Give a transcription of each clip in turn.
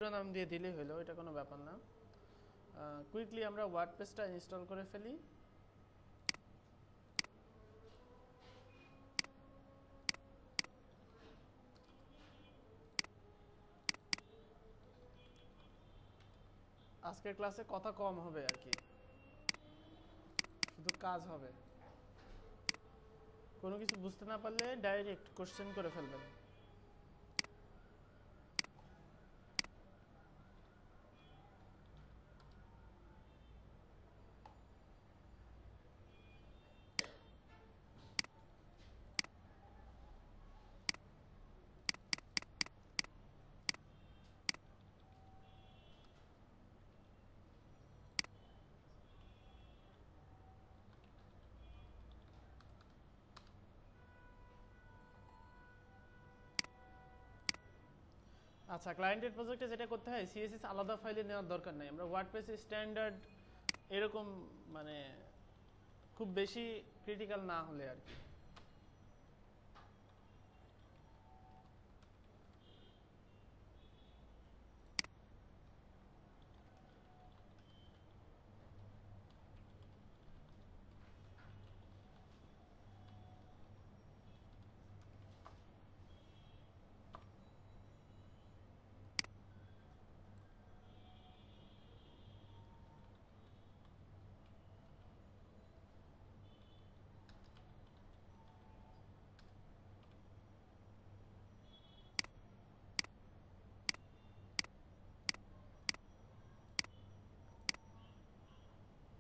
নাম দিয়ে দিলেই হলো, এটা কোনো ব্যাপার না। কুইকলি আমরা ওয়ার্ডপ্রেসটা ইনস্টল করে ফেলি। আজকের ক্লাসে কথা কম হবে আর কি, শুধু কাজ হবে। কোনো কিছু বুঝতে না পারলে ডাইরেক্ট কোশ্চেন করে ফেলবেন। আচ্ছা, ক্লায়েন্টের প্রজেক্টে যেটা করতে হয়, সিএসএস আলাদা ফাইলে নেওয়ার দরকার নেই। আমরা ওয়ার্ডপ্রেসের স্ট্যান্ডার্ড এরকম মানে খুব বেশি ক্রিটিক্যাল না হলে আর কি।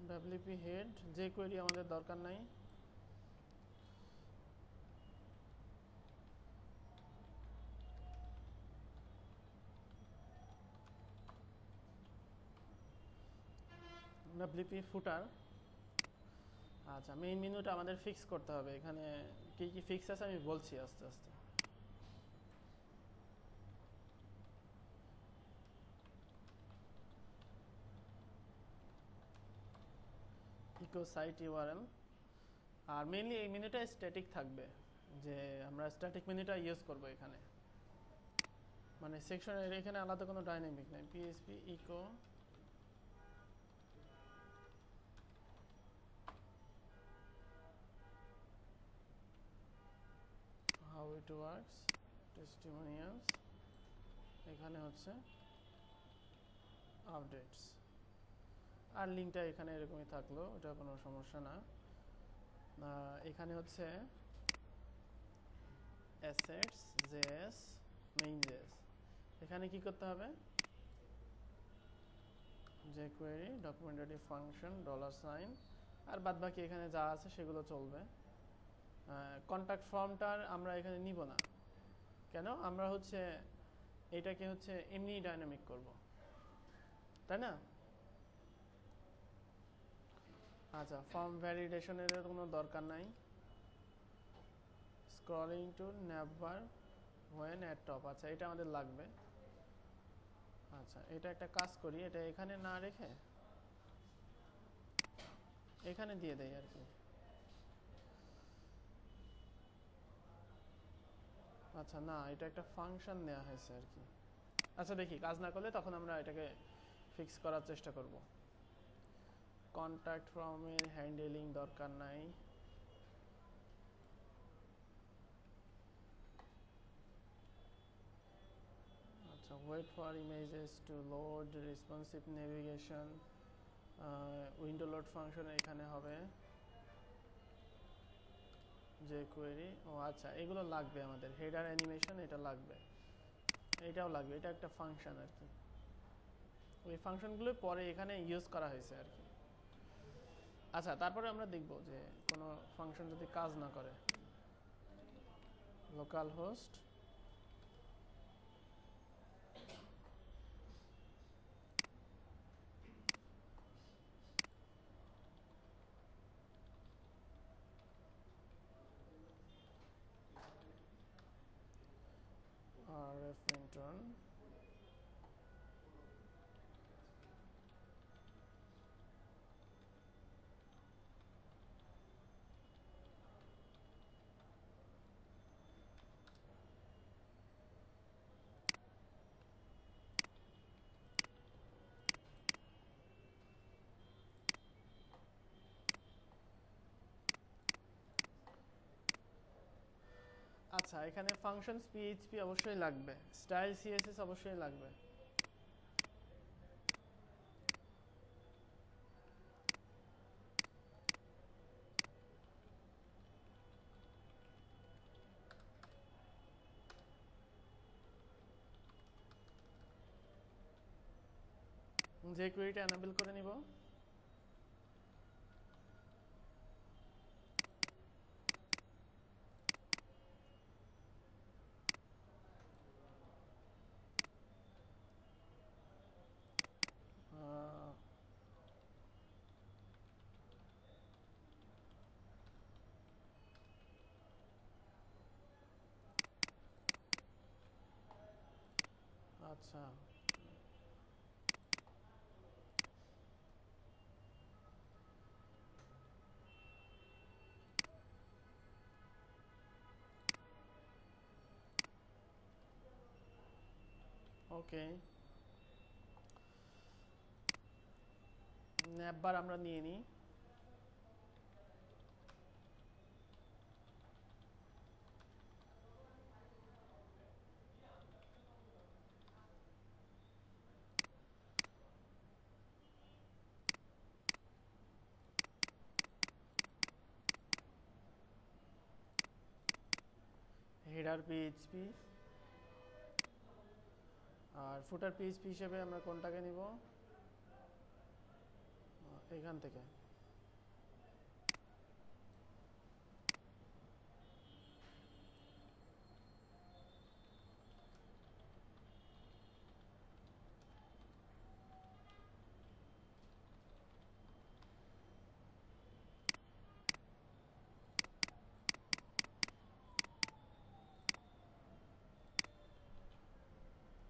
ডাব্লিউপি হেড যে কোয়েরি আমাদের দরকার নাই। ডাব্লিউপি ফুটার। আচ্ছা, মেইন মেনুটা আমাদের ফিক্স করতে হবে। এখানে কি কি ফিক্স আছে আমি বলছি আস্তে আস্তে। Eco site URL. আর মেইনলি এই মেনুটা স্ট্যাটিক থাকবে, যে আমরা স্ট্যাটিক মেনুটা ইউজ করব এখানে, মানে সেকশনের এখানে আলাদা কোনো ডাইনামিক নাই। PSP echo how it works testimonials, এখানে হচ্ছে আপডেটস। আর লিঙ্কটা এখানে এরকমই থাকলো, ওটা কোনো সমস্যা না। এখানে হচ্ছে অ্যাসেটস জেএস মেইন জেএস। এখানে কি করতে হবে, যে কোয়েরি ডকুমেন্টারি ফাংশন $, আর বাদ বাকি এখানে যা আছে সেগুলো চলবে। কন্ট্যাক্ট ফর্মটার আমরা এখানে নিব না। কেন? আমরা হচ্ছে এটাকে হচ্ছে এমনি ডাইনামিক করব, তাই না? আচ্ছা, ফর্ম ভ্যালিডেশনের কোনো দরকার নাই। Scrolling to never when at top, আচ্ছা এটা আমাদের লাগবে। আচ্ছা, এটা একটা কাজ করি, এটা এখানে না রেখে এখানে দিয়ে দেই আর কি। আচ্ছা না, এটা একটা ফাংশন নেওয়া হয়েছে আর কি। আচ্ছা দেখি, কাজ না করলে তখন আমরা এটাকে ফিক্স করার চেষ্টা করব। কন্ট্যাক্ট ফর্মের হ্যান্ডেলিং দরকার নাই। আচ্ছা, wait for images to load, responsive navigation, window load function এখানে হবে। যে কোয়েরি, ও আচ্ছা এগুলো লাগবে আমাদের। হেডার অ্যানিমেশন এটা লাগবে, এটাও লাগবে, এটা একটা ফাংশন আর কি। ওই ফাংশনগুলো পরে এখানে ইউজ করা হয়েছে আর কি। আচ্ছা, তারপরে আমরা দেখব যে কোনো ফাংশন যদি কাজ না করে, লোকাল হোস্ট rf intern আচ্ছা এখানে ফাংশনস পিএইচপি অবশ্যই লাগবে, স্টাইল সিএসএস অবশ্যই লাগবে। যে কুয়েরিটা এনেবল করে নিব। আচ্ছা ওকে, একবার আমরা নিয়ে নিই। হেডার পিএইচপি আর ফুটার পিএইচপি হিসেবে আমরা কোনটাকে নিব, এখান থেকে।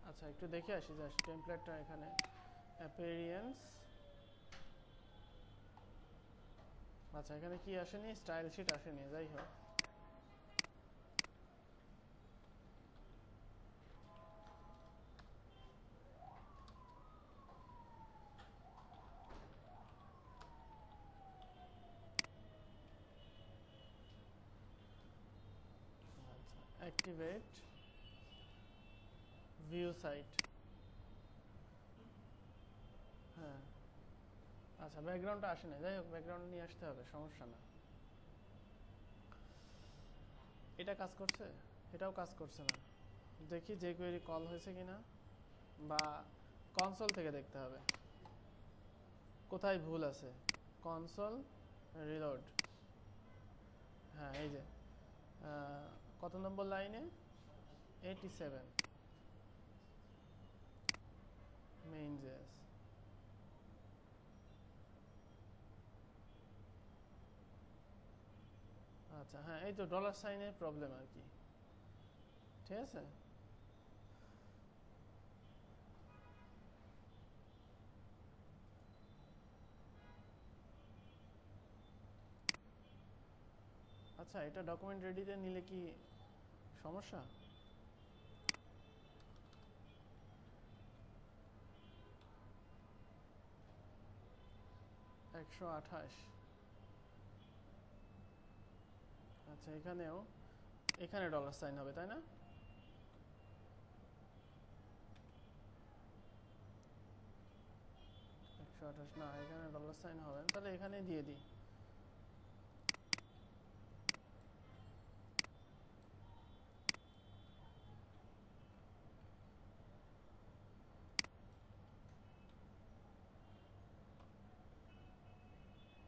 আচ্ছা একটু দেখে আসি জাস্ট টেমপ্লেটটা এখানে অ্যাপিয়ারেন্স। আচ্ছা এখানে কি আসেনি, স্টাইল শিট আসেনি, যাই হোক। আচ্ছা অ্যাক্টিভেট ভিউ সাইট, হ্যাঁ আচ্ছা ব্যাকগ্রাউন্ডটা আসে না, যাই হোক ব্যাকগ্রাউন্ড নিয়ে আসতে হবে, সমস্যা না। এটা কাজ করছে, এটাও কাজ করছে না। দেখি যে কোয়েরি কল হয়েছে কিনা, বা কনসোল থেকে দেখতে হবে কোথায় ভুল আছে। কনসোল রিলোড, হ্যাঁ এই যে কত নম্বর লাইনে, 87 মেইন জেস। আচ্ছা হ্যাঁ এই তো ডলার সাইনের প্রবলেম আর কি, ঠিক আছে। আচ্ছা এটা ডকুমেন্ট রেডিতে নিলে কি সমস্যা? 128, আচ্ছা এখানেও, এখানে ডলার সাইন হবে তাই না? না এখানে ডলার সাইন হবে না, তাহলে এখানে দিয়ে দিই।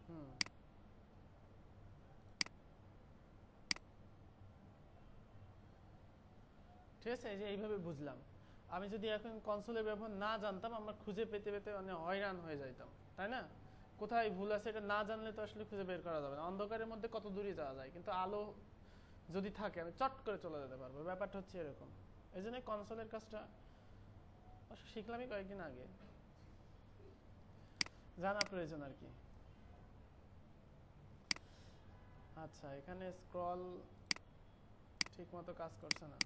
হুম ঠিক আছে, এই যে এইভাবে বুঝলাম। আমি যদি এখন কনসোলের ব্যবহার না জানতাম, আমরা খুঁজে পেতে পেতে মানে হয়রান হয়ে যাইতাম, তাই না? কোথায় ভুল আছে এটা না জানলে তো আসলে খুঁজে বের করা যাবে না। অন্ধকারের মধ্যে কত দূরে যাওয়া যায়, কিন্তু আলো যদি থাকে আমি চট করে চলে যেতে পারবো, ব্যাপারটা হচ্ছে এরকম। এই জন্য কনসোলের কাজটা শিখলামই কয়েকদিন আগে, জানা প্রয়োজন আর কি। আচ্ছা এখানে স্ক্রল ঠিক মতো কাজ করছে না।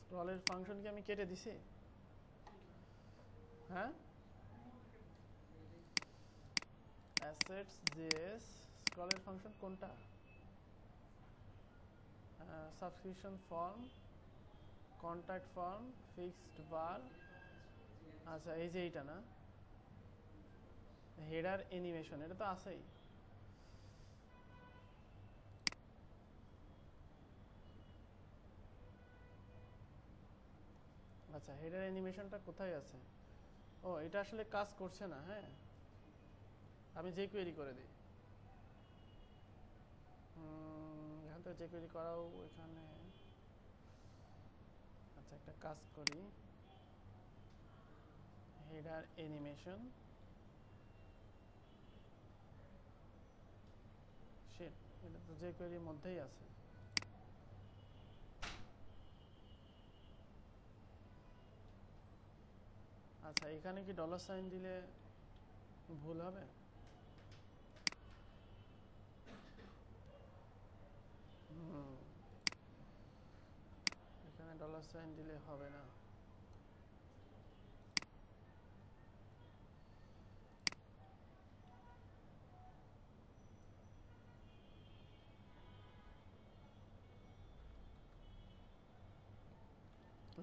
স্ক্রলের ফাংশন কি আমি কেটে দিছি? হ্যাঁ অ্যাসেটস জেএস স্ক্রলের ফাংশন কোনটা? Subscription form, contact form, fixed bar. আচ্ছা এই যে এইটা না, হেডার অ্যানিমেশন, এটা তো আছেই। আচ্ছা হেডার অ্যানিমেশনটা কোথায় আছে? ও এটা আসলে কাজ করছে না। হ্যাঁ আমি যে কোয়েরি করে দিই, এখান থেকে যে কোয়েরি করাও এখানে। আচ্ছা একটা কাজ করি, হেডার অ্যানিমেশন, শিট এটা তো যে কোয়েরির মধ্যেই আছে। আচ্ছা এখানে কি ডলার সাইন দিলে ভুল হবে? এখানে ডলার সাইন দিলে হবে না।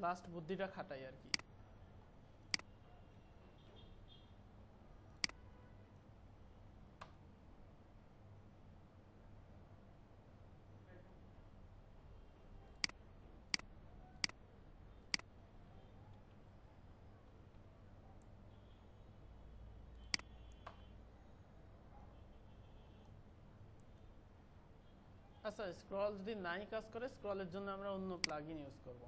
লাস্ট বুদ্ধিটা খাটাই আর কি। আচ্ছা স্ক্রল যদি নাই কাজ করে, স্ক্রলের জন্য আমরা অন্য প্লাগইন ইউজ করব।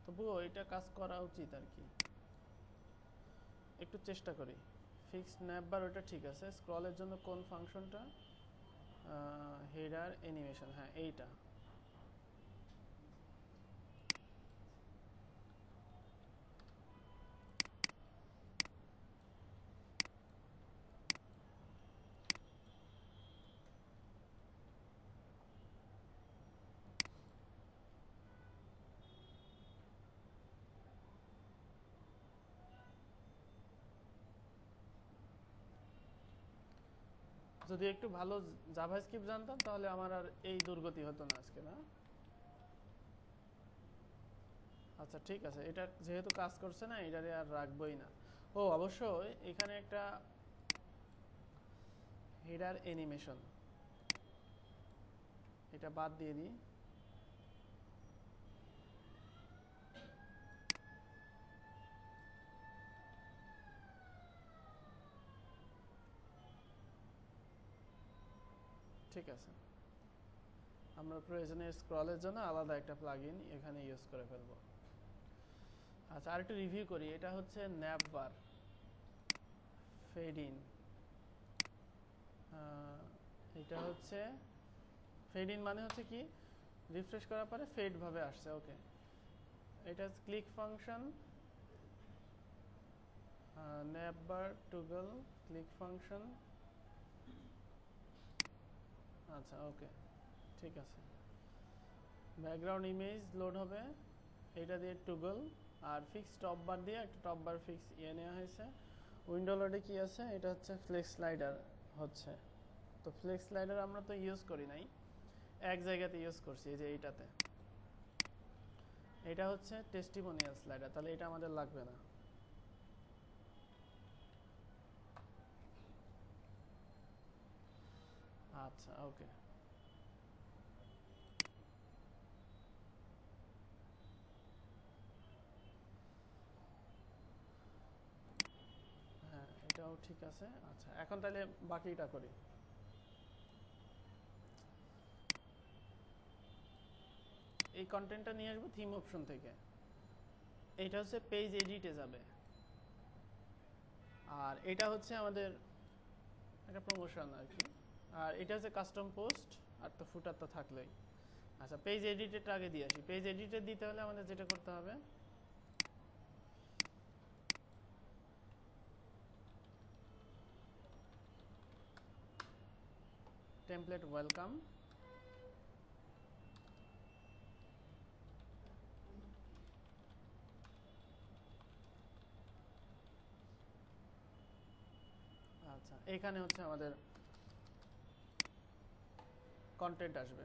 তবুও এটা কাজ করা উচিত আর কি, একটু চেষ্টা করি। ফিক্সড ন্যাপবার ওটা ঠিক আছে, স্ক্রলের জন্য কোন ফাংশনটা? হেডার অ্যানিমেশন, হ্যাঁ এইটা। যদি একটু ভালো জাভাস্ক্রিপ্ট জানতাম তাহলে আমার আর এই দুর্গতি হতো না আজকে, না? আচ্ছা ঠিক আছে, এটা যেহেতু কাজ করছে না এটারে আর রাখবোই না। ও অবশ্যই এখানে একটা হেডার অ্যানিমেশন, এটা বাদ দিয়ে দিই। ঠিক আছে, আমরা প্রয়োজনে স্ক্রলের জন্য আলাদা একটা প্লাগইন এখানে ইউজ করে ফেলবো। আচ্ছা আর একটু রিভিউ করি, এটা হচ্ছে ন্যাপবার ফেড ইন, এটা হচ্ছে ফেড ইন মানে হচ্ছে কি, রিফ্রেশ করার পরে ফেড ভাবে আসছে। ওকে, এটা click function, ন্যাপবার toggle click function. আচ্ছা ওকে ঠিক আছে, ব্যাকগ্রাউন্ড ইমেজ লোড হবে, এটা দিয়ে টুগল আর ফিক্স টপ বার দিয়ে একটা টপ বার ফিক্স নেওয়া হয়েছে। উইন্ডো লোডে কি আছে, এটা হচ্ছে ফ্লেক্স স্লাইডার হচ্ছে। তো ফ্লেক্স স্লাইডার আমরা তো ইউজ করি নাই, এক জায়গাতে ইউজ করছি, এই যে এইটাতে। এটা হচ্ছে টেস্টিমোনিয়াল স্লাইডার, তাহলে এটা আমাদের লাগবে না। আচ্ছা ওকে, হ্যাঁ এটাও ঠিক আছে। আচ্ছা এখন তাহলে বাকিটা করি। এই কন্টেন্টটা নিয়ে আসবো থিম অপশন থেকে, এটা হচ্ছে পেজ এডিটে যাবে, আর এটা হচ্ছে আমাদের একটা প্রমোশন আর কি, আর এটা হচ্ছে কাস্টম পোস্ট, আর তো ফুটার তো থাকলেই। আচ্ছা পেজ এডিটেরটা আগে দিয়ে আসি। পেজ এডিটর দিতে হলে আমাদের যেটা করতে হবে, টেমপ্লেট ওয়েলকাম, আচ্ছা, এখানে হচ্ছে আমাদের কন্টেন্ট আসবে।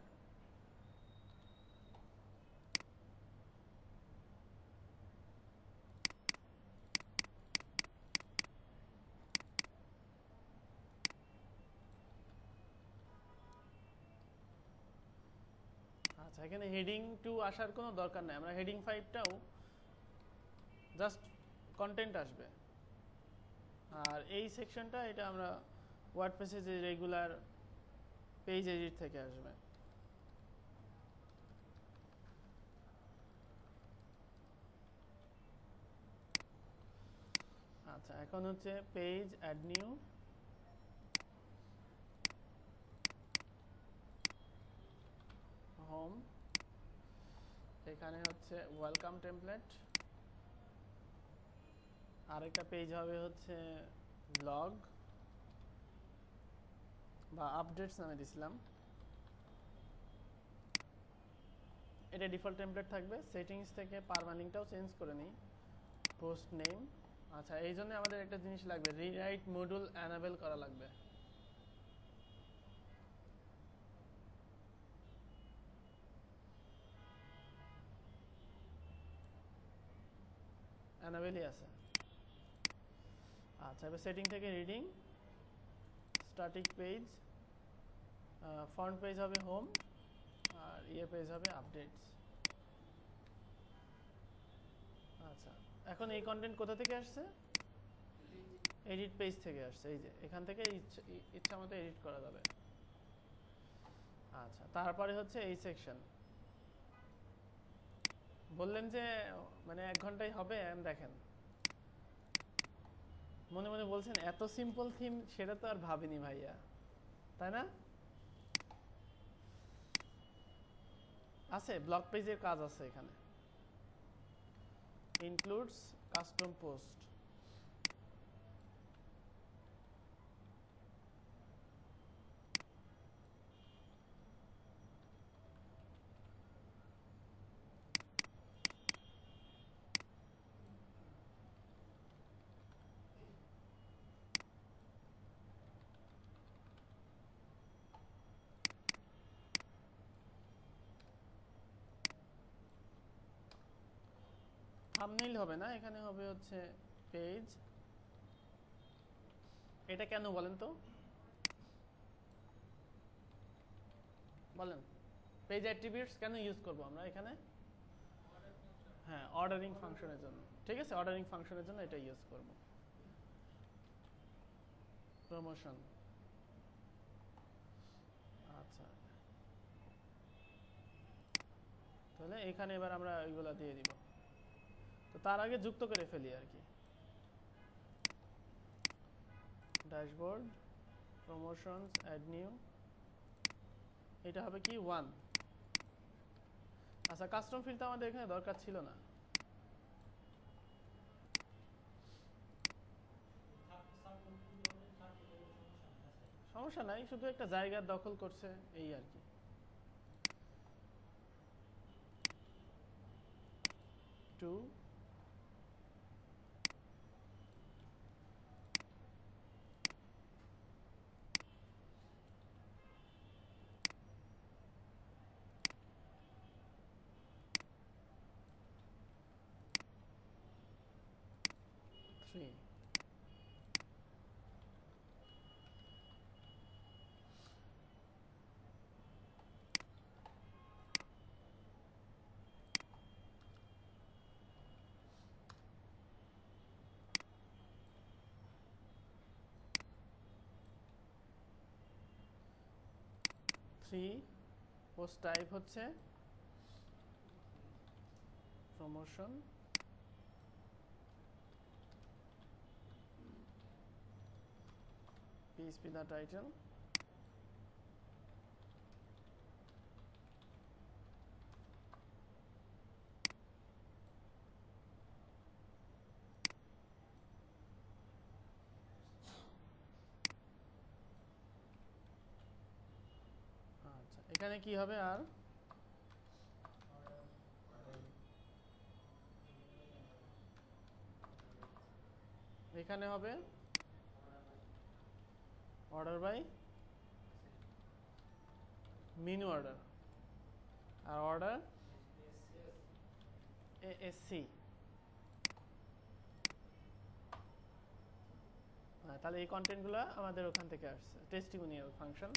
আচ্ছা, এখানে হেডিং 2 আসার কোনো দরকার নাই, আমরা হেডিং 5টাও জাস্ট কন্টেন্ট আসবে। আর এই সেকশনটা এটা আমরা ওয়ার্ডপ্রেসে যে রেগুলার পেজ এডিট থেকে আসবে। আচ্ছা, এখন হচ্ছে পেজ অ্যাড নিউ, হোম, এখানে হচ্ছে ওয়েলকাম টেমপ্লেট, আরেকটা পেজ হবে হচ্ছে ব্লগ বা আপডেটস নামে দিছিলাম, এটা ডিফল্ট টেমপ্লেট থাকবে। সেটিংস থেকে পারমালিংটাও চেঞ্জ করে নিই, পোস্ট নেম। আচ্ছা, এই জন্য আমাদের একটা জিনিস লাগবে, রিরাইট মডিউল অ্যানাবেল করা লাগবে। অ্যানাবেলই আছে। আচ্ছা, এবার সেটিং থেকে reading, static page, front page হবে হোম, আর পেজ হবে আপডেটস। আচ্ছা, এখন এই কন্টেন্ট কোথা থেকে আসছে? এডিট পেজ থেকে আসছে। এই যে এখান থেকে ইচ্ছা মতো এডিট করা যাবে। আচ্ছা, তারপরে হচ্ছে এই সেকশন, বললেন যে মানে 1 ঘন্টায় হবে, দেখেন মনে মনে বলছেন এত সিম্পল থিম, সেটা তো আর ভাবিনি ভাইয়া, তাই না? আছে, ব্লগ পেজের কাজ আছে এখানে, ইনক্লুডস কাস্টম পোস্ট। থাম্বনেইল হবে না, এখানে হবে হচ্ছে পেজ। এটা কেন বলেন তো, বলেন। পেজ অ্যাট্রিবিউটস কেন ইউজ করব আমরা এখানে? হ্যাঁ, অর্ডারিং ফাংশনের জন্য। ঠিক আছে, অর্ডারিং ফাংশনের জন্য এটা ইউজ করব। প্রমোশন, আচ্ছা, তাহলে এখানে এবার আমরা ওইগুলো দিয়ে দিব। তো তার আগে যুক্ত করে ফেলি আর কি, ড্যাশবোর্ড, প্রমোশনস, অ্যাড নিউ, এটা হবে কি 1। আচ্ছা, কাস্টম ফিল্ড তো আমাদের এখানে দরকার ছিল না। সমস্যা নাই, শুধু একটা জায়গা দখল করছে এই আর কি। 2, 3। পোস্ট টাইপ হচ্ছে প্রমোশন, পিএইচপি দা টাইটেল, আচ্ছা, এখানে কি হবে আর এখানে হবে অর্ডার বাই মেনু অর্ডার, আর অর্ডার এএসসি। তাহলে এই কন্টেন্টগুলো আমাদের ওখান থেকে আসছে, টেস্টিমোনিয়াল ফাংশন।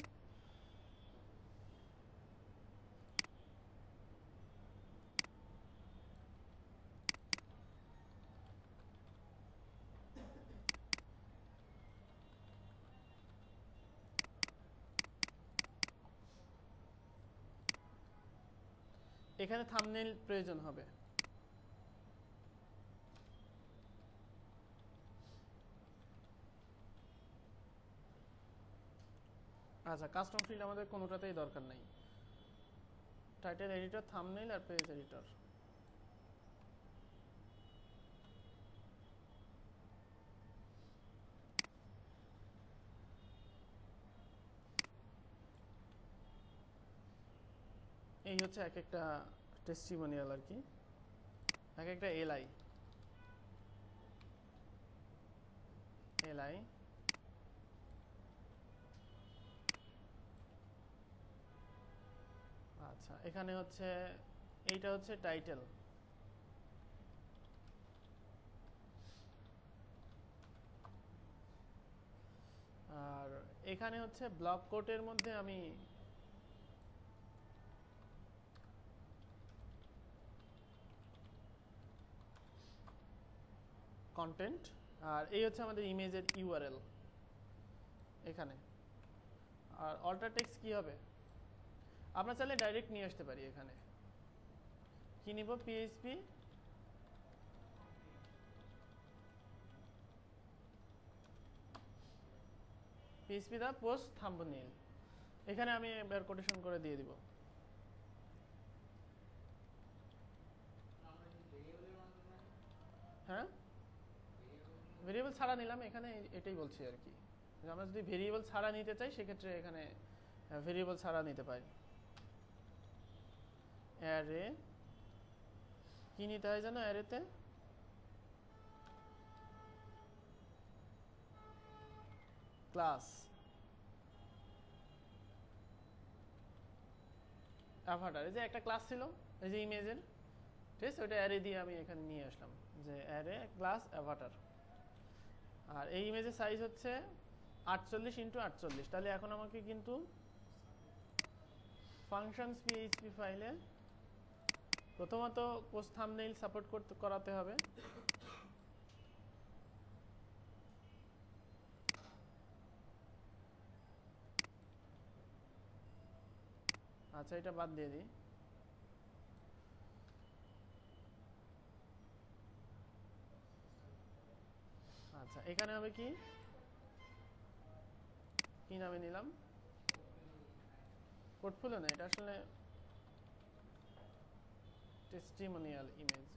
এখানে থাম্বনেইল প্রয়োজন হবে। আচ্ছা, কাস্টম ফিল্ড আমাদের কোনোটাতেই দরকার নাই। টাইটেল এডিটর, থাম্বনেইল আর পেজ এডিটর। এই হচ্ছে এক একটা টেস্টিমোনিয়াল আর কি, এক একটা এলআই। আচ্ছা, এখানে হচ্ছে এইটা হচ্ছে টাইটেল, আর এখানে হচ্ছে ব্লগ কোটের মধ্যে আমি কন্টেন্ট, আর এই হচ্ছে আমাদের ইমেজের ইউআরএল এখানে। আর অল্টার টেক্সট কি হবে, আমরা চাইলে ডাইরেক্ট নিয়ে আসতে পারি। এখানে কি নিব, পিএইচপি দা পোস্ট থাম্বনেইল, এখানে আমি এবার কোটেশন করে দিয়ে দিব। হ্যাঁ, ভেরিয়েবল ছাড়া নিলাম, এখানে এটাই বলছি আর কি, আমরা যদি ভেরিয়েবল ছাড়া নিতে চাই সেক্ষেত্রে এখানে ভেরিয়েবল ছাড়া নিতে পারি। অ্যারে কি নিতে হয় জানো, অ্যারেতে ক্লাস অ্যাভাটার, এই যে একটা ক্লাস ছিল এই যে ইমেজের, ঠিক আছে, ওইটা অ্যারে দিয়ে আমি এখানে নিয়ে আসলাম, যে অ্যারে ক্লাস অ্যাভাটার। আর এই ইমেজের সাইজ হচ্ছে 48x48। তাহলে এখন আমাকে কিন্তু ফাংশনস পিএইচপি ফাইলে প্রথমত পোস্ট থাম্বনেইল সাপোর্ট করাতে হবে। আচ্ছা, এটা বাদ দিয়ে দিই। আচ্ছা, এখানে হবে কি কি নামে নিলাম, পোর্টফোলিও না, এটা আসলে টেস্টিমোনিয়াল ইমেজ।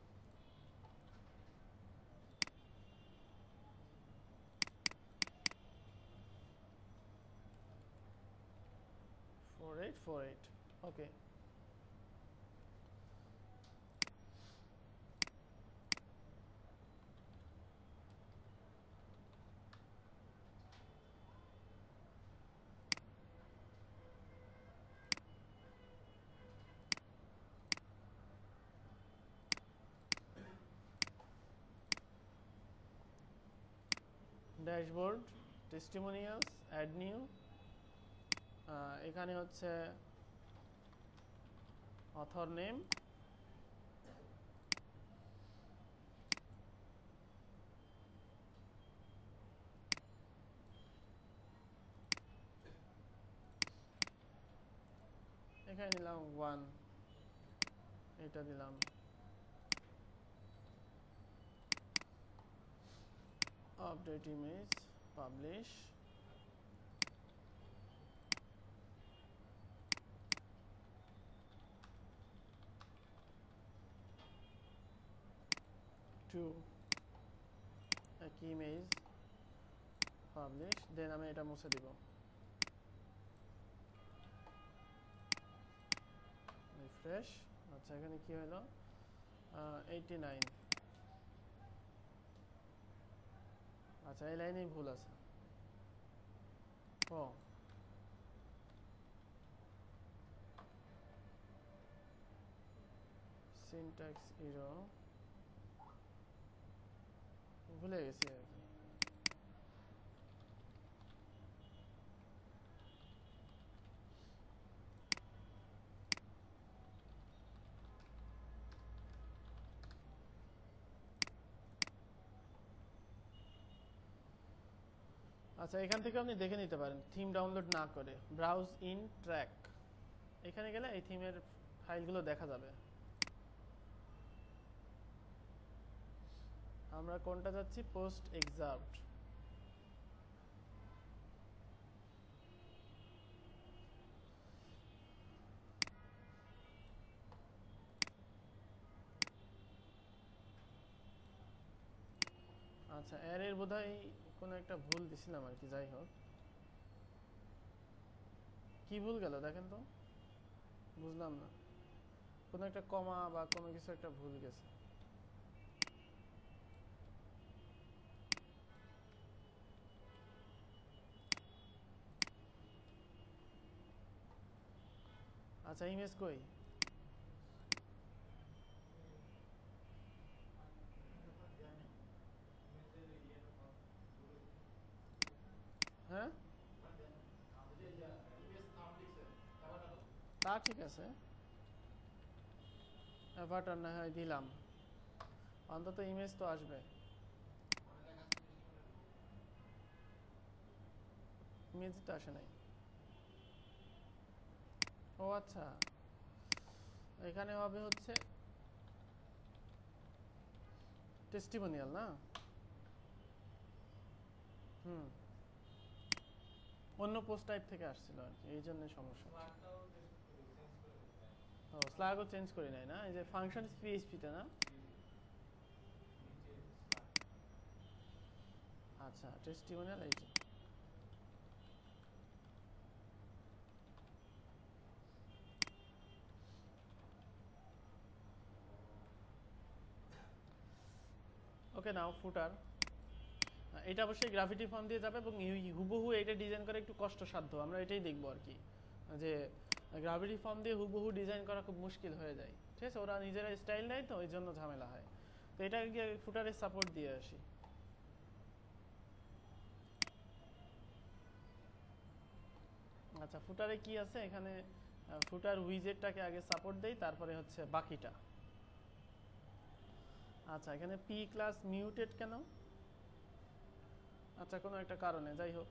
ওকে, ড্যাশবোর্ড, টেস্টিমোনিয়ালস, অ্যাড নিউ, এখানে হচ্ছে অথর নেম, এখানে নিলাম 1, এটা দিলাম আপডেট ইমেজ, পাবলিশ, টু একই ইমেজ, পাবলিশ, দেন আমি এটা মুছে দিব, রিফ্রেশ। আচ্ছা, এখানে কি হলো, 89। আচ্ছা, এই লাইনেই ভুল আছে, ও সিনট্যাক্স এরর ভুলে গেছি আর কি। আচ্ছা এখান থেকে আপনি দেখে নিতে পারেন থিম ডাউনলোড না করে ব্রাউজ ইন ট্র্যাক এখানে গেলে এই থিমের ফাইলগুলো দেখা যাবে। আমরা কোনটা যাচ্ছি পোস্ট এক্সার্ট। আচ্ছা অ্যারের বোধহয় কোনো একটা ভুল দিছিলাম আর কি, যাই হোক কি ভুল গেল দেখেন তো, বুঝলাম না, কোনো একটা কমা বা কোনো কিছু একটা ভুল গেছে। আচ্ছা ইমেজ কই? হ্যাঁ তা ঠিক আছে, অ্যাভাটার না হয় দিলাম, অন্তত ইমেজ তো আসবে। ইমেজ তো আসে নাই। ও আচ্ছা এখানে হবে হচ্ছে টেস্টিমোনিয়াল না? হুম অন্য পোস্ট টাইপ থেকে আসছিল আর কি, এই জন্য সমস্যা। ও স্ল্যাগও চেঞ্জ করি নাই না, এই যে ফাংশন পিএইচপিতে না? আচ্ছা টেস্টিমোনিয়াল এই যে ওকে নাও ফুটার। এটা অবশ্যই গ্রাভিটি ফর্ম দিয়ে যাবে এবং হুবহু এটা ডিজাইন করা একটু কষ্টসাধ্য, আমরা এটাই দেখবো আর কি, যে গ্রাভিটি ফর্ম দিয়ে হুবহু ডিজাইন করা খুব মুশকিল হয়ে যায়, ঠিক আছে? ওরা নিজেরা স্টাইল নেয় তো ওই জন্য ঝামেলা হয়। তো এটা গিয়ে ফুটারের সাপোর্ট দিয়ে আসি। আচ্ছা ফুটারে কি আছে এখানে, ফুটার উইজেটটাকে আগে সাপোর্ট দেই, তারপরে হচ্ছে বাকিটা। আচ্ছা এখানে পি ক্লাস মিউটেড কেন? আচ্ছা কোনো একটা কারণে, যাই হোক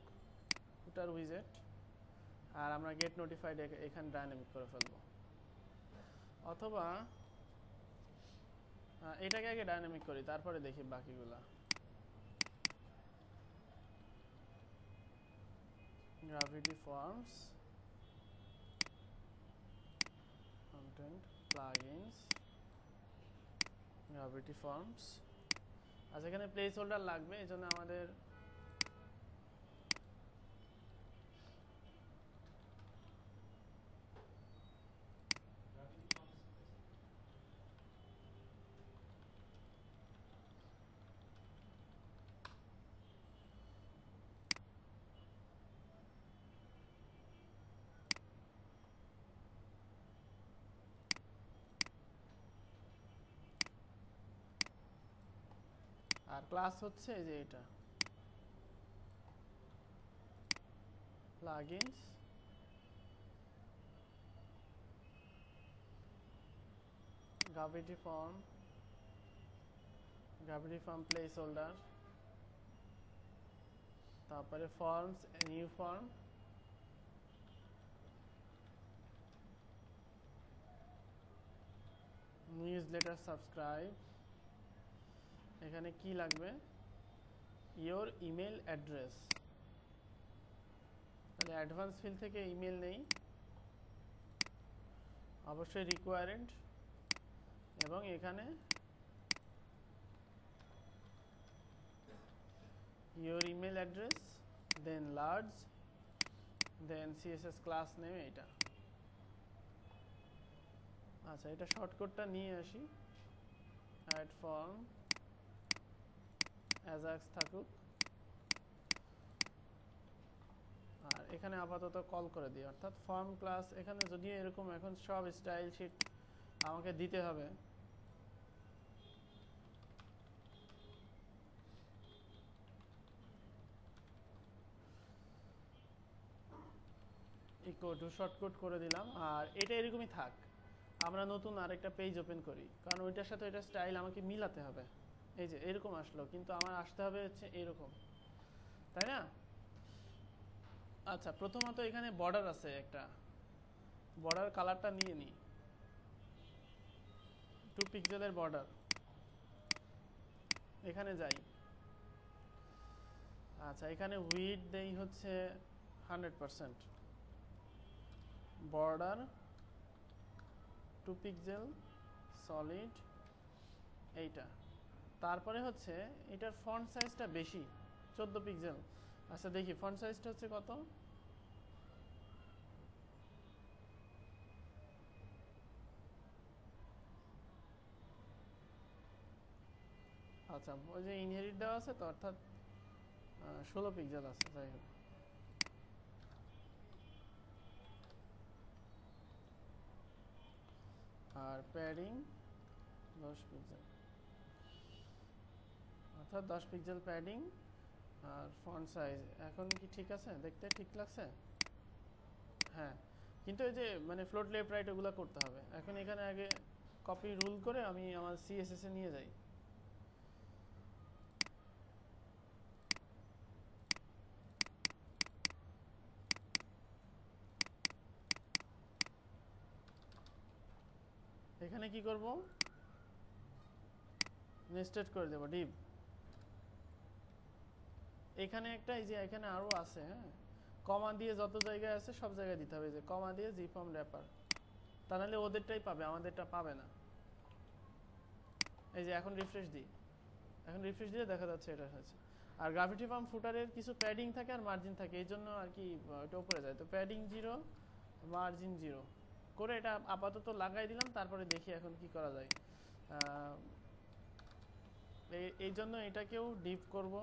ফুটার উইজেট, আর আমরা গেট নোটিফাইড এখানে ডাইনামিক করে ফেলবো, অথবা এটাকে আগে ডাইনামিক করি তারপরে দেখি বাকিগুলা। Gravity forms content plugins gravity forms. আচ্ছা এখানে প্লেস হোল্ডার লাগবে, এই জন্য আমাদের আর ক্লাস হচ্ছে এই যে এটা plugins gravity form placeholder, তারপরে forms new form, newsletter subscribe. এখানে কি লাগবে? ইওর ইমেল অ্যাড্রেস, তাহলে অ্যাডভান্স ফিল থেকে ইমেল নেই, অবশ্যই রিকোয়ারেন্ট, এবং এখানে your email address, then large, then CSS class name এইটা। আচ্ছা এটা শর্টকাটটা নিয়ে আসি, অ্যাড ফর্ম অ্যাজাক্স থাকুক, আর এখানে আপাতত কল করে দিই, অর্থাৎ ফর্ম ক্লাস। এখানে যদিও এরকম এখন সব স্টাইল শিট আমাকে দিতে হবে, ইকো টু শর্টকাট করে দিলাম। আর এটা এরকমই থাক, আমরা নতুন আরেকটা পেজ ওপেন করি, কারণ ওইটার সাথে ওইটা স্টাইল আমাকে মিলাতে হবে। এই যে এরকম আসলো, কিন্তু আমার আসতে হবে হচ্ছে এরকম, তাই না? আচ্ছা, প্রথমত এখানে বর্ডার আছে একটা, বর্ডার কালারটা নিয়ে নিই, 2 পিক্সেলের বর্ডার। এখানে যাই, আচ্ছা এখানে উইডথ দেই হচ্ছে 100%, বর্ডার 2 পিক্সেল সলিড এইটা। তারপরে হচ্ছে এটার ফন্ট সাইজটা বেশি, 14 পিক্সেল। আচ্ছা দেখি ফন্ট সাইজটা হচ্ছে কত। আচ্ছা ওই যে ইনহেরিট দেওয়া আছে তো, অর্থাৎ 16 পিক্সেল আছে, যাই হোক। আর প্যাডিং 10 পিক্সেল, অর্থাৎ 10 পিক্সেল প্যাডিং। আর ফন্ট সাইজ এখন কি ঠিক আছে? দেখতে ঠিক লাগছে? হ্যাঁ, কিন্তু এই যে মানে ফ্লোট লেফট রাইট ওগুলো করতে হবে। এখন এখানে আগে কপি রুল করে আমি আমার সিএসএস এ নিয়ে যাই। এখানে কি করব, নেস্টেড করে দেব ডিভ। এখানে একটা, এই যে এখানে আরো আছে, হ্যাঁ কমা দিয়ে যত জায়গায় আছে সব জায়গায় দিতে হবে, যে কমা দিয়ে জি ফর্ম র্যাপার, তা নাহলে ওদেরটাই পাবে, আমাদেরটা পাবে না। এই যে এখন রিফ্রেশ দিই, এখন রিফ্রেশ দিয়ে দেখা যাচ্ছে এটা হয়েছে। আর গ্রাভিটি ফর্ম ফুটারের কিছু প্যাডিং থাকে আর মার্জিন থাকে, এই জন্য আর কি এটা উপরে যায়। তো প্যাডিং 0 মার্জিন 0 করে এটা আপাতত লাগাই দিলাম, তারপরে দেখি এখন কি করা যায়। এই জন্য এটাকেও ডিভ করব,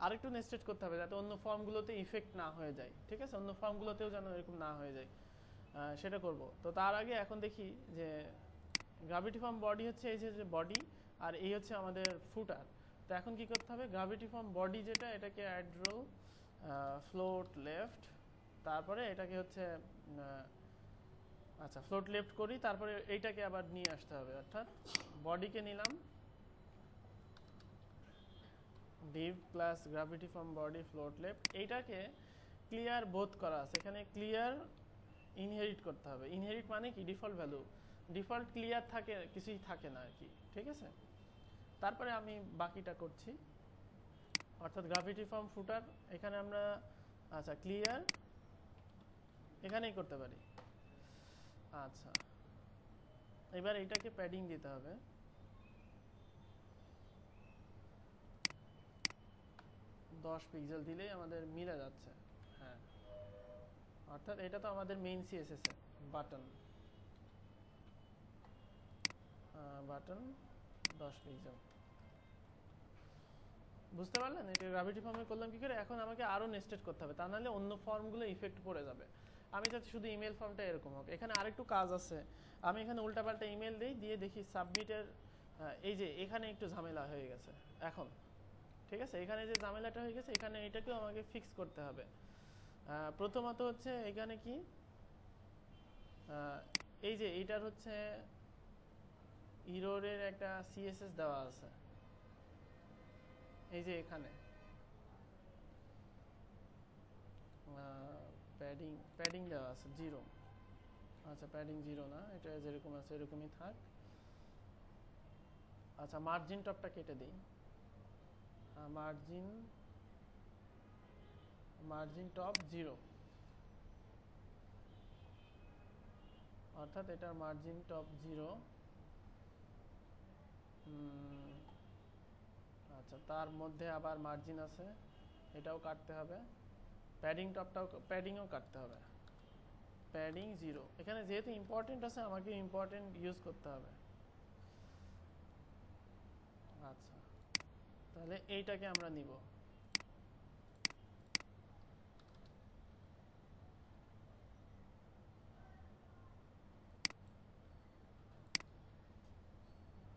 আরেকটু নেস্টেড করতে হবে যাতে অন্য ফর্মগুলোতে ইফেক্ট না হয়ে যায়, ঠিক আছে? অন্য ফর্মগুলোতেও যেন এরকম না হয়ে যায়, সেটা করব। তো তার আগে এখন দেখি যে গ্রাভিটি ফর্ম বডি হচ্ছে এই যে বডি, আর এই হচ্ছে আমাদের ফুটার। তো এখন কি করতে হবে, গ্রাভিটি ফর্ম বডি যেটা, এটাকে অ্যাড রো ফ্লোট লেফট, তারপরে এটাকে হচ্ছে আচ্ছা ফ্লোট লেফট করি, তারপরে এইটাকে আবার নিয়ে আসতে হবে, অর্থাৎ বডিকে নিলাম div class gravity form body float left, এইটাকে ক্লিয়ার বোথ করা আছে, এখানে ক্লিয়ার ইনহেরিট করতে হবে। ইনহেরিট মানে কি, ডিফল্ট ভ্যালু, ডিফল্ট ক্লিয়ার থাকে, কিছুই থাকে না আর কি, ঠিক আছে? তারপরে আমি বাকিটা করছি, অর্থাৎ গ্রাভিটি ফর্ম ফুটার এখানে আমরা আচ্ছা ক্লিয়ার এখানেই করতে পারি। আচ্ছা এবার এটাকে প্যাডিং দিতে হবে, 10 পিক্সেল দিলেই আমাদের মিলে যাচ্ছে। হ্যাঁ, অর্থাৎ এটা তো আমাদের মেইন সিএসএস এর বাটন, বাটন 10 পিক্সেল। বুঝতে পারলেন এটা গ্রাভিটি ফর্মে করলাম কি করে? এখন আমাকে আরো নেস্টেড করতে হবে, তা নাহলে অন্য ফর্মগুলো ইফেক্ট পড়ে যাবে। আমি চাচ্ছি শুধু ইমেল ফর্মটা এরকম হোক। এখানে আরেকটু কাজ আছে, আমি এখানে উল্টাপাল্টা ইমেল দিই, দিয়ে দেখি সাবমিটের এই যে এখানে একটু ঝামেলা হয়ে গেছে এখন, ঠিক আছে? এখানে যে ঝামেলাটা হয়ে গেছে, এখানে এটাকেও আমাকে ফিক্স করতে হবে। প্রথমত হচ্ছে এখানে কি, এই যে এইটার হচ্ছে ইরোরের একটা সিএসএস দেওয়া আছে, এই যে এখানে প্যাডিং প্যাডিং দেওয়া আছে 0। আচ্ছা প্যাডিং 0 না, এটা যেরকম আছে এরকমই থাক। আচ্ছা মার্জিন টপটা কেটে দিই, মার্জিন মার্জিন টপ 0, অর্থাৎ এটার মার্জিন টপ 0। আচ্ছা তার মধ্যে আবার মার্জিন আছে, এটাও কাটতে হবে, প্যাডিং টপটাও প্যাডিংও কাটতে হবে, প্যাডিং 0। এখানে যেহেতু ইম্পর্টেন্ট আছে আমাকে ইম্পর্টেন্ট ইউজ করতে হবে। আচ্ছা তাহলে এইটাকে আমরা নিব,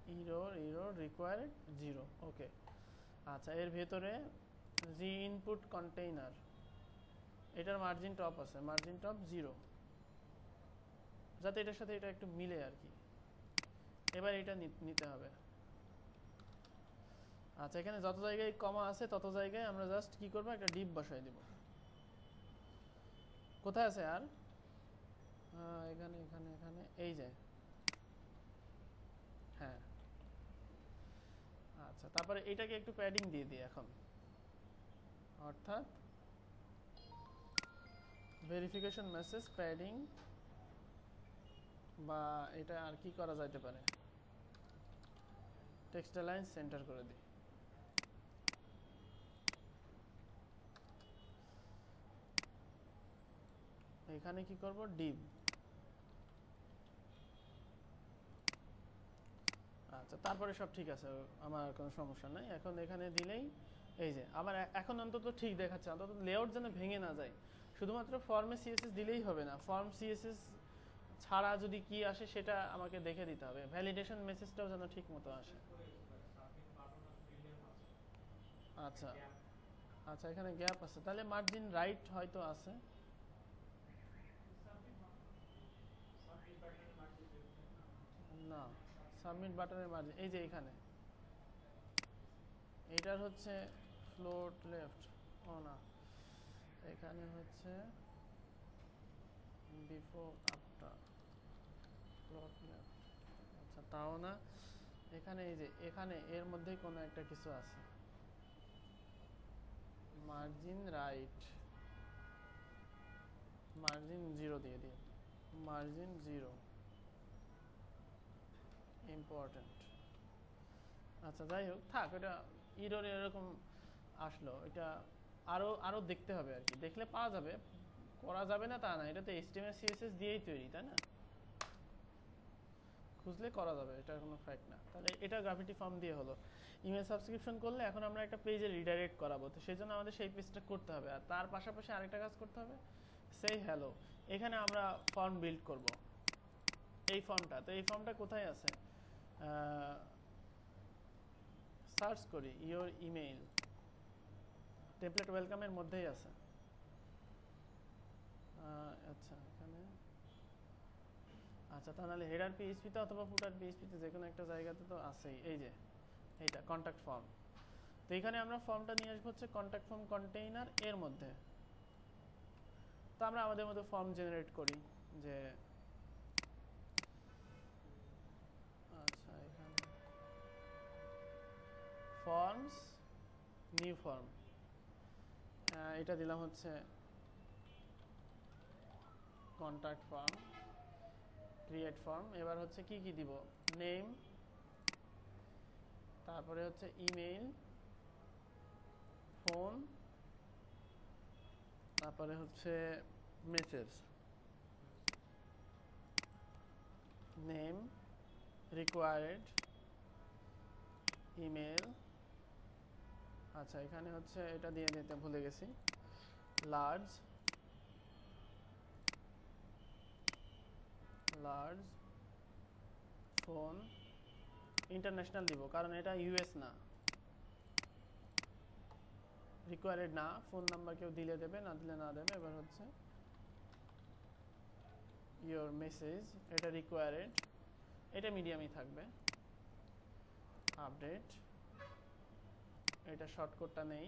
error required 0 ওকে। আচ্ছা এর ভেতরে জি ইনপুট কন্টেইনার এটার মার্জিন টপ আছে, মার্জিন টপ 0, যাতে এটার সাথে এটা একটু মিলে আর কি। এবার এটা নিতে হবে। আচ্ছা এখানে যত জায়গায় কমা আছে তত জায়গায় আমরা জাস্ট কি করব, একটা ডিপ বসাই দিব। কোথায় আছে আর এখানে এখানে এখানে এই যে, হ্যাঁ। আচ্ছা তারপরে এটাকে একটু প্যাডিং দিয়ে দিই এখন, অর্থাৎ ভেরিফিকেশন মেসেজ প্যাডিং, বা এটা আর কি করা যাইতে পারে, টেক্সট লাইন সেন্টার করে দিই। এখানে কি করব, ডিভ। আচ্ছা তারপরে সব ঠিক আছে, আমার কোনো সমস্যা নাই। এখন এখানে দিলেই এই যে আমার এখন অন্তত ঠিক দেখাচ্ছে, অন্তত লেআউট যেন ভেঙে না যায়। শুধুমাত্র ফর্মে সিএসএস দিলেই হবে না, ফর্ম সিএসএস ছাড়া যদি কি আসে সেটা আমাকে দেখে দিতে হবে, ভ্যালিডেশন মেসেজটাও যেন ঠিক মতো আসে। আচ্ছা আচ্ছা এখানে গ্যাপ আছে, তাহলে মার্জিন রাইট হয়তো আছে। না, সাবমিট বাটনের মার্জিন এই যে এখানে, এটার হচ্ছে ফ্লোট লেফট, ও না, এখানে হচ্ছে বিফোর আফটার ফ্লোট লেফট। আচ্ছা তাও না, এখানে এই যে এখানে এর মধ্যেই কোনো একটা কিছু আছে, মার্জিন রাইট, মার্জিন 0 দিয়ে দিই, মার্জিন 0 ইম্পর্টেন্ট। আচ্ছা যাই হোক থাক, এটা ইরর এরকম আসলো, এটা আরো দেখতে হবে আর কি, দেখলে পাওয়া যাবে, করা যাবে না তা না, এটা তো এইচটিএমএল সিএসএস দিয়েই তৈরি, তাই না? খুঁজলে করা যাবে, এটার কোনো ফ্যাক্ট না। তাহলে এটা গ্রাফিটি ফর্ম দিয়ে হলো। ইমেল সাবস্ক্রিপশন করলে এখন আমরা একটা পেজে রিডাইরেক্ট করাবো, তো সেই জন্য আমাদের সেই পেজটা করতে হবে। আর তার পাশাপাশি আরেকটা কাজ করতে হবে, সেই হ্যালো, এখানে আমরা ফর্ম বিল্ড করব, এই ফর্মটা। তো এই ফর্মটা কোথায় আছে, সার্চ করি ইওর ইমেইল, টেমপ্লেট ওয়েলকামের মধ্যেই আছে। আচ্ছা এখানে, আচ্ছা তাহলে হেডার পিএইচপিতে অথবা ফুটার পিএইচপিতে যে কোনো একটা জায়গাতে তো আছেই, এই যে এইটা কন্ট্যাক্ট ফর্ম। তো এখানে আমরা ফর্মটা নিয়ে আসবো হচ্ছে কন্ট্যাক্ট ফর্ম কন্টেইনার এর মধ্যে। তো আমরা আমাদের মতো ফর্ম জেনারেট করি, যে আচ্ছা এখানে ফর্মস, নিউ ফর্ম, এটা দিলাম হচ্ছে কন্ট্যাক্ট ফর্ম, ক্রিয়েট ফর্ম। এবার হচ্ছে কি কি দিব, নেম, তারপরে হচ্ছে ইমেইল, ফোন, তারপরে হচ্ছে মেসেজ, নেম, রিকোয়ার্ড, ইমেল। আচ্ছা এখানে হচ্ছে এটা দিয়ে দিতে ভুলে গেছি, লার্জ, ফোন, ইন্টারন্যাশনাল দিব কারণ এটা ইউএস না, রিকোয়ার্ড না, ফোন নাম্বার কেউ দিলে দেবে, না দিলে না দেবে। এবার হচ্ছে ইওর মেসেজ, এটা রিকোয়ার্ড, এটা মিডিয়ামই থাকবে, আপডেট, এটা শর্টকাটটা নেই,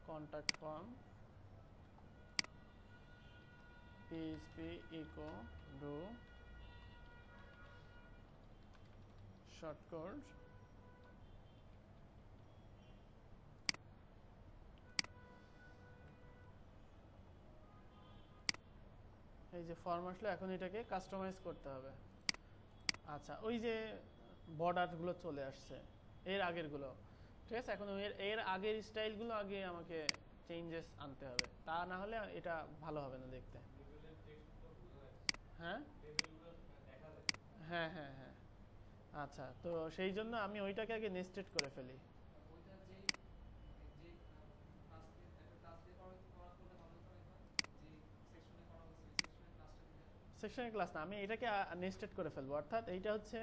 contact form, PHP eco do shortcut, এই যে ফর্ম আসলে এখন এটাকে কাস্টমাইজ করতে হবে। আচ্ছা ওই যে বর্ডারগুলো চলে আসছে এর আগেরগুলো, ঠিক আছে, এখন এর আগের স্টাইলগুলো আগে আমাকে চেঞ্জেস আনতে হবে, তা না হলে এটা ভালো হবে না দেখতে। হ্যাঁ হ্যাঁ হ্যাঁ হ্যাঁ, আচ্ছা তো সেই জন্য আমি ওইটাকে আগে নেস্টেড করে ফেলি। সেকশনের ক্লাস না, আমি এটাকে নেস্টেড করে ফেলবো। অর্থাৎ এইটা হচ্ছে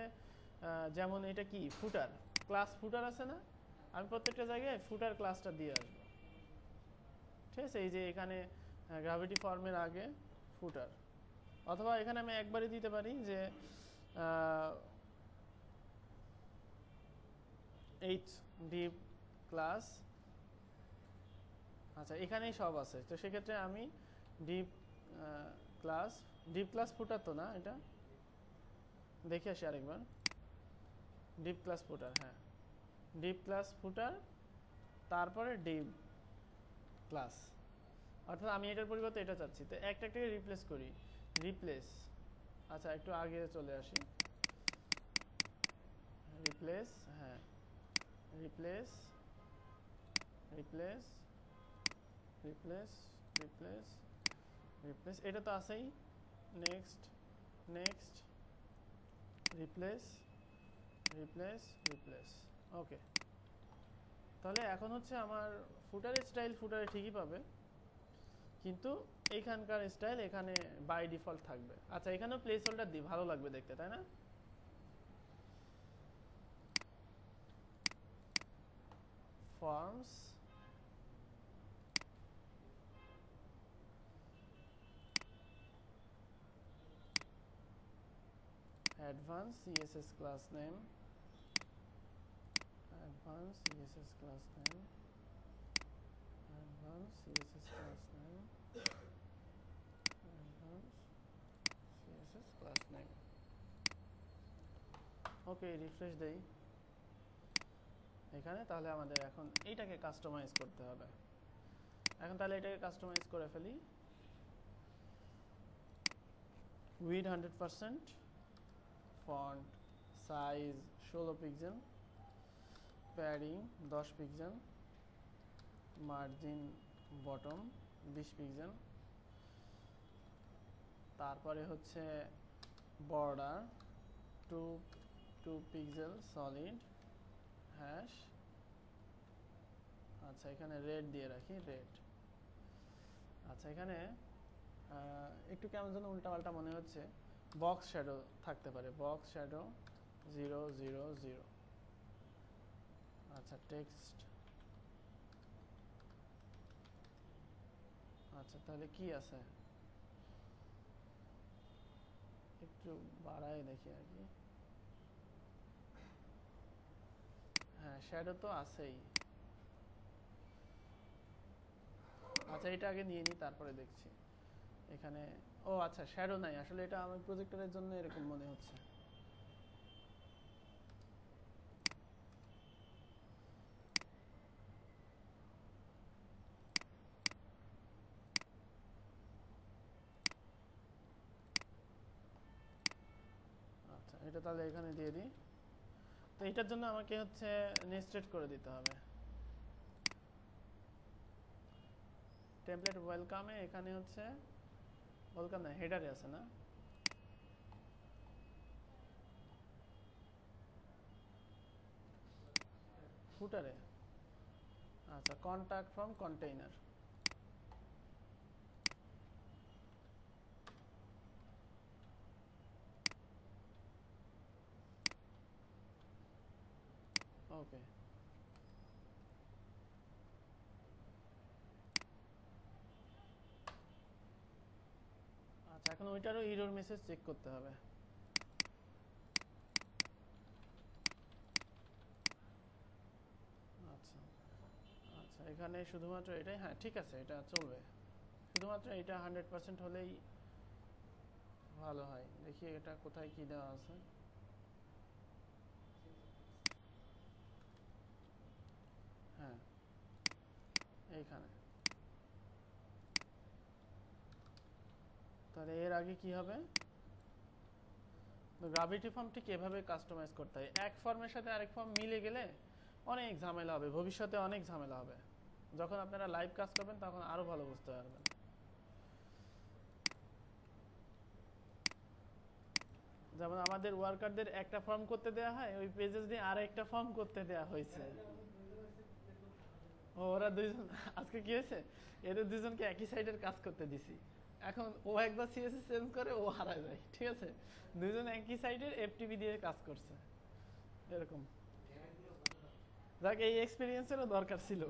যেমন এটা কি ফুটার, ক্লাস ফুটার আছে না, আমি প্রত্যেকটা জায়গায় ফুটার ক্লাসটা দিয়ে আসবো। ঠিক আছে, এই যে এখানে গ্র্যাভিটি ফর্মের আগে ফুটার, অথবা এখানে আমি একবারই দিতে পারি যে এইচ ডিপ ক্লাস। আচ্ছা, এখানেই সব আছে, তো সেক্ষেত্রে আমি ডিপ ক্লাস ফুটার তো না, এটা দেখে আসি আরেকবার। ডিপ ক্লাস ফুটার, হ্যাঁ ডিপ ক্লাস ফুটার, তারপরে ডিপ ক্লাস। অর্থাৎ আমি এটার পরিবর্তে এটা চাচ্ছি, তো একটাকে রিপ্লেস করি। রিপ্লেস, আচ্ছা একটু আগে চলে আসি। রিপ্লেস, হ্যাঁ replace replace replace replace replace, এটা তো আছেই। Next next replace replace replace. Okay, তাহলে এখন হচ্ছে আমার ফুটারের স্টাইল ফুটারে ঠিকই পাবে, কিন্তু এইখানকার স্টাইল এখানে বাই ডিফল্ট থাকবে। আচ্ছা, এখানেও প্লেস হোল্ডার দিই, ভালো লাগবে দেখতে, তাই না? Forms advanced CSS class name, advanced CSS class name, advanced CSS class name, advanced CSS class name। ওকে, রিফ্রেশ দেই এখানে। তাহলে আমাদের এখন এইটাকে কাস্টমাইজ করতে হবে। এখন তাহলে এটাকে কাস্টমাইজ করে ফেলি। Width 100%, font size 16 pixel, padding 10 pixel, margin bottom 20 pixel, তারপরে হচ্ছে বর্ডার 2 পিক্সেল সলিড হ্যাশ। আচ্ছা, এখানে রেড দিয়ে রাখি, রেড। আচ্ছা, এখানে একটু কেমন যেন উল্টাপাল্টা মনে হচ্ছে, বক্স শ্যাডো থাকতে পারে, বক্স শ্যাডো 0 0 0। আচ্ছা, টেক্সট, আচ্ছা তাহলে কি আছে, একটু বাড়াই দেখি আর কি। হ্যাঁ, শ্যাডো তো আছেই। আচ্ছা, এটা আগে নিয়ে নিই, তারপরে দেখছি এখানে। ও আচ্ছা, শ্যাডো নাই আসলে, এটা আমার প্রজেক্টরের জন্য এরকম মনে হচ্ছে। আচ্ছা, এটা তাহলে এখানে দিয়ে দিই। তো এটার জন্য আমাকে হচ্ছে নেস্টেড করে দিতে হবে। টেমপ্লেট ওয়েলকামে এখানে হচ্ছে ওয়েলকাম না, হেডারে আছে না, ফুটারে। আচ্ছা, কন্ট্যাক্ট ফ্রম কন্টেইনার। ওকে, আচ্ছা এখন ওইটারও এরর মেসেজ চেক করতে হবে। আচ্ছা আচ্ছা, এখানে শুধুমাত্র এটাই, হ্যাঁ ঠিক আছে, এটা চলবে। শুধুমাত্র এটা 100% হলেই ভালো হয়। দেখি এটা কোথায় কি দেওয়া আছে। হ্যাঁ, এইখানে। তাহলে এর আগে কি হবে, গ্র্যাভিটি ফর্ম ঠিক এভাবে কাস্টমাইজ করতে হয়। এক ফর্মের সাথে আরেক ফর্ম মিলে গেলে অনেক ঝামেলা হবে, ভবিষ্যতে অনেক ঝামেলা হবে। যখন আপনারা লাইভ কাজ করবেন তখন আরো ভালো বুঝতে পারবেন। যেমন আমাদের ওয়ার্কারদের একটা ফর্ম করতে দেওয়া হয়, ওই পেজেস দিয়ে আর একটা ফর্ম করতে দেওয়া হয়েছে। ওরা দুইজন আজকে কি হয়েছে, এদের দুজনকে একই সাইডের কাজ করতে দিছি। এখন ও একবার সিএসএস চেঞ্জ করে ও হারায় যায়, ঠিক আছে? দুইজন একই সাইডের এফটিপি দিয়ে কাজ করছে এরকম। যাক, এই এক্সপিরিয়েন্সেরও দরকার ছিল,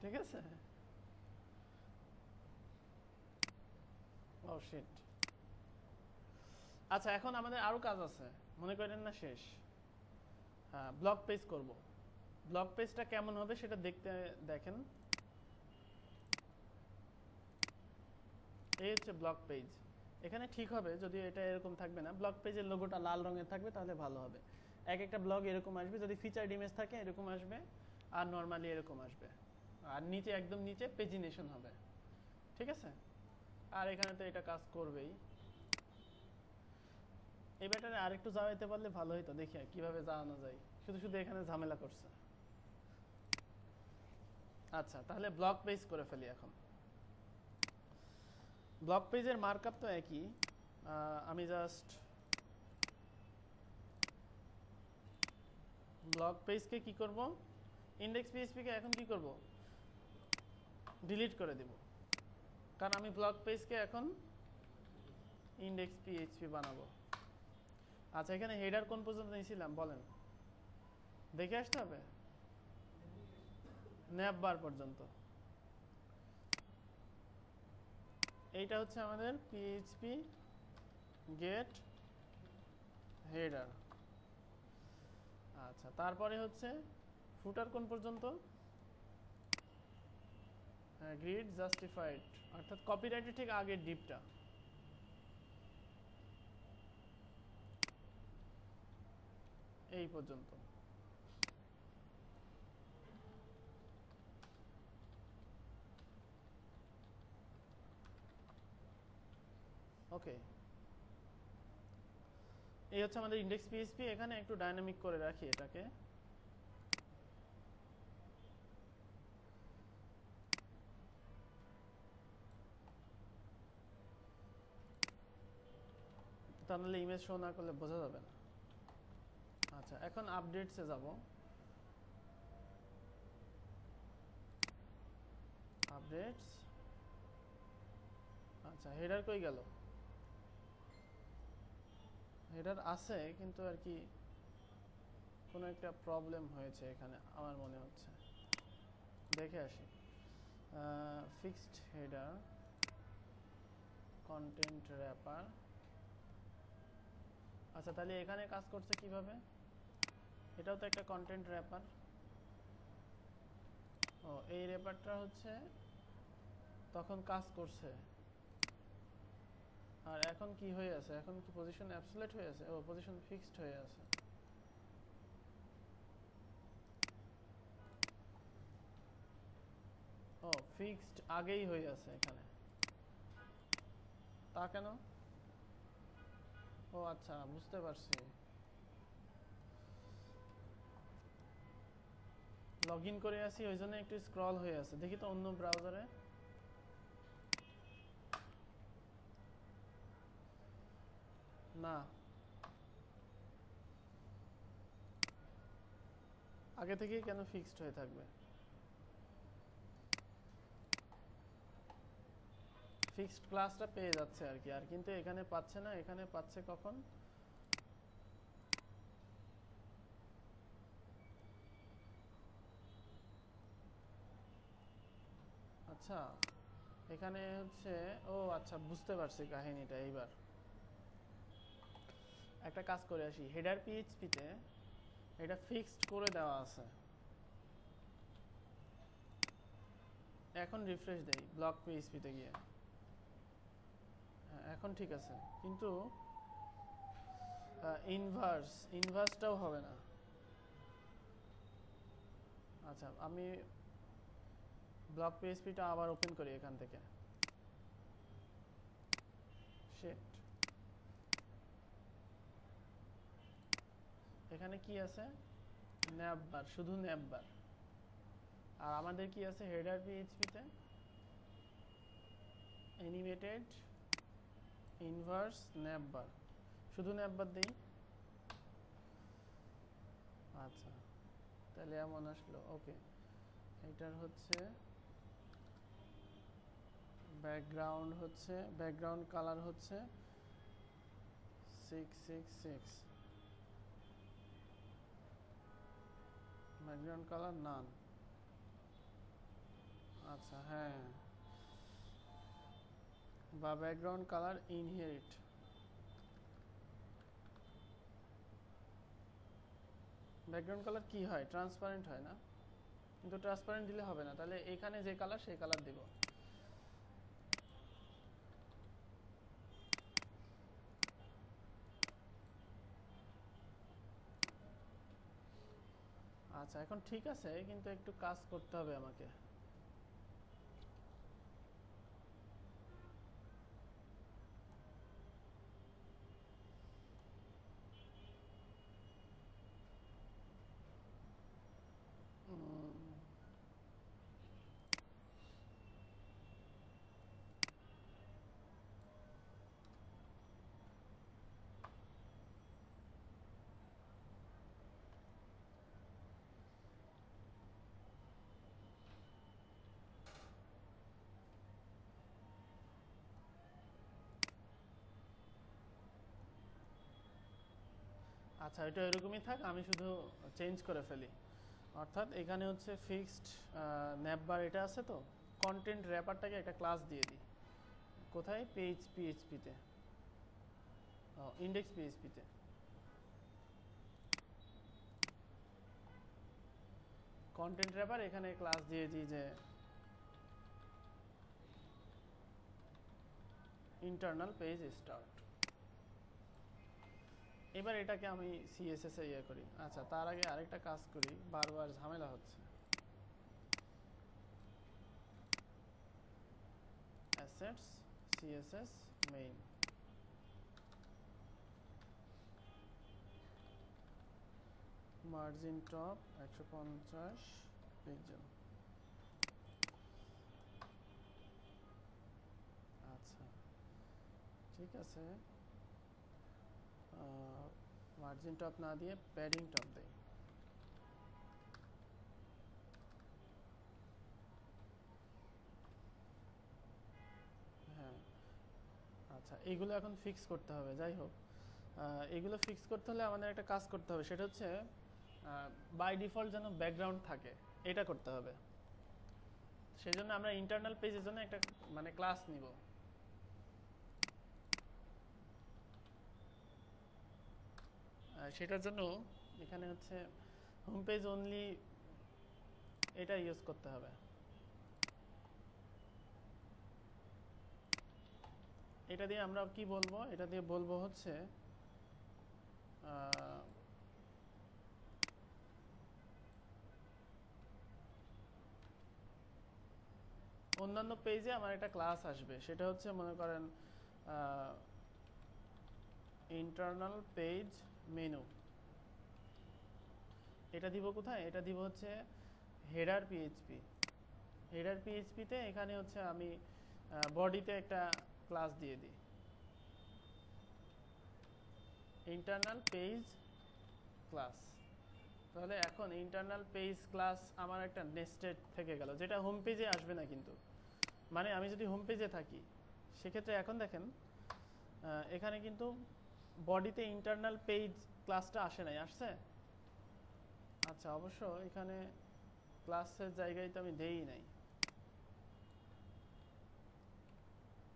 ঠিক আছে? ও শিট। আচ্ছা, এখন আমাদের আরো কাজ আছে, মনে করেন না শেষ। হ্যাঁ, ব্লগ পেজ করব। ব্লগ পেজটা কেমন হবে সেটা দেখতে দেখেন। এই হচ্ছে ব্লগ পেজ। এখানে ঠিক হবে যদি এটা এরকম থাকবে না, ব্লগ পেজের লোগোটা লাল রঙের থাকবে, তাহলে ভালো হবে। এক একটা ব্লগ এরকম আসবে, যদি ফিচার্ড ইমেজ থাকে এরকম আসবে, আর নর্মালি এরকম আসবে। আর নিচে একদম নিচে পেজিনেশন হবে, ঠিক আছে? আর এখানে তো এটা কাজ করবেই। এই ব্যাটারে আরেকটু যাওয়াইতে পারলে ভালো হইতো, দেখি কিভাবে যাওয়ানো যায়। শুধু শুধু এখানে ঝামেলা করছে। আচ্ছা, তাহলে ব্লগ পেজ করে ফেলি এখন। ব্লগ পেজের মার্কআপ তো একই। আমি জাস্ট ব্লগ পেজকে কি করব, ইন্ডেক্স পিএইচপি কে এখন কি করব, ডিলিট করে দেব, কারণ আমি ব্লগ পেজকে এখন ইন্ডেক্স পিএইচপি বানাবো। আচ্ছা, এখানে হেডার কোন পর্যন্ত নিয়েছিলাম বলেন, দেখে আসতে হবে। ন্যাববার পর্যন্ত। এইটা হচ্ছে আমাদের পিএইচপি গেট হেডার। আচ্ছা, তারপরে হচ্ছে ফুটার কোন পর্যন্ত, গ্রিড জাস্টিফাইড, অর্থাৎ কপিরাইটের ঠিক আগের ডিপটা। এই পর্যন্ত। ওকে, এই হচ্ছে আমাদের ইন্ডেক্স পিএইচপি। এখানে একটু ডাইনামিক করে রাখি এটাকে। তাহলে ইমেজ শো না করলে বোঝা যাবে না। আচ্ছা, এখন আপডেটসে যাব। আপডেটস। আচ্ছা, হেডার কই গেল? হেডার আছে, কিন্তু আর কি কোনো একটা প্রবলেম হয়েছে এখানে আমার মনে হচ্ছে। দেখে আসি। Fixed header, content wrapper. আচ্ছা, তাহলে এখানে কাজ করছে কিভাবে? এটাও তো একটা কন্টেন্ট র্যাপার। ও, এই র্যাপারটা হচ্ছে তখন কাজ করছে, আর এখন কি হয়ে আছে? এখন কি পজিশন অ্যাবসোলিউট হয়ে আছে? ও, পজিশন ফিক্সড হয়ে আছে। ও, ফিক্সড আগেই হয়ে আছে এখানে, তা কেন? ও আচ্ছা, বুঝতে পারছি। লগ ইন করে আসি, ওই জন্য একটু স্ক্রল হয়ে আছে। দেখি তো অন্য ব্রাউজারে। না, আগে থেকেই কেন ফিক্সড হয়ে থাকবে? ফিক্সড ক্লাসটা পেয়ে যাচ্ছে আর কি, আর কিন্তু এখানে পাচ্ছে না। এখানে পাচ্ছে কখন? আচ্ছা, এখানে হচ্ছে, ও আচ্ছা, বুঝতে পারছি কাহিনীটা এইবার। একটা কাজ করে আসি, হেডার পিএইচপিতে এটা ফিক্সড করে দেওয়া আছে। এখন রিফ্রেশ দেই ব্লক পিএইচপিতে গিয়ে। হ্যাঁ, এখন ঠিক আছে, কিন্তু ইনভার্সটাও হবে না। আচ্ছা, আমি ব্লক পিএইচপিটা আবার ওপেন করি এখান থেকে। শিট, এখানে কি আছে? ন্যাববার, শুধু ন্যাববার। আর আমাদের কি আছে হেডার পিএইচপিতে? অ্যানিমেটেড ইনভার্স ন্যাববার, শুধু ন্যাববার দেই। আচ্ছা, তাহলে এমন আসলো। ওকে, এটার হচ্ছে ব্যাকগ্রাউন্ড হচ্ছে ব্যাকগ্রাউন্ড কালার হচ্ছে 666 ব্যাকগ্রাউন্ড কালার নান আচ্ছা হ্যাঁ বা background colour inherit background colour কি হয় ট্রান্সপারেন্ট হয় না কিন্তু ট্রান্সপারেন্ট দিলে হবে না তাহলে এখানে যে কালার সেই কালার দিব আচ্ছা এখন ঠিক আছে কিন্তু একটু কাজ করতে হবে আমাকে আচ্ছা এটা এরকমই থাক আমি শুধু চেঞ্জ করে ফেলি অর্থাৎ এখানে হচ্ছে ফিক্সড ন্যাপবার এটা আছে তো কন্টেন্ট র্যাপারটাকে একটা ক্লাস দিয়ে দিই কোথায় পেজ পিএইচপিতে ইন্ডেক্স পিএইচপিতে কন্টেন্ট র্যাপার এখানে ক্লাস দিয়ে দিই যে ইন্টারনাল পেজ স্টার্ট এবার এটাকে আমি সিএসএস এ ইয়ে করি আচ্ছা তার আগে আরেকটা কাজ করি বারবার ঝামেলা হচ্ছে assets CSS main margin top 150 pixel আচ্ছা ঠিক আছে মার্জিন টপ না দিয়ে প্যাডিং টপ দেই হ্যাঁ আচ্ছা এগুলো এখন ফিক্স করতে হবে যাই হোক এগুলো ফিক্স করতে হলে আমাদের একটা কাজ করতে হবে সেটা হচ্ছে বাই ডিফল্ট যেন ব্যাকগ্রাউন্ড থাকে এটা করতে হবে সেজন্য আমরা ইন্টারনাল পেজের জন্য একটা মানে ক্লাস নিব সেটার জন্য এখানে হচ্ছে হোম পেজ অনলি এটা ইউজ করতে হবে এটা দিয়ে আমরা কি বলবো এটা দিয়ে বলবো হচ্ছে অন্যান্য পেজে আমার একটা ক্লাস আসবে সেটা হচ্ছে মনে করেন ইন্টারনাল পেজ মেনু এটা দিব কোথায় এটা দিব হচ্ছে হেডার পিএইচপি হেডার পিএইচপিতে এখানে হচ্ছে আমি বডিতে একটা ক্লাস দিয়ে দিই ইন্টারনাল পেজ ক্লাস তাহলে এখন ইন্টারনাল পেজ ক্লাস আমার একটা নেস্টেড থেকে গেল যেটা হোম পেজে আসবে না কিন্তু মানে আমি যদি হোম পেজে থাকি সেক্ষেত্রে এখন দেখেন এখানে কিন্তু বডিতে ইন্টারনাল পেজ ক্লাসটা আসে নাই আসছে আচ্ছা অবশ্য এখানে ক্লাসের জায়গায় তো আমি দেই নাই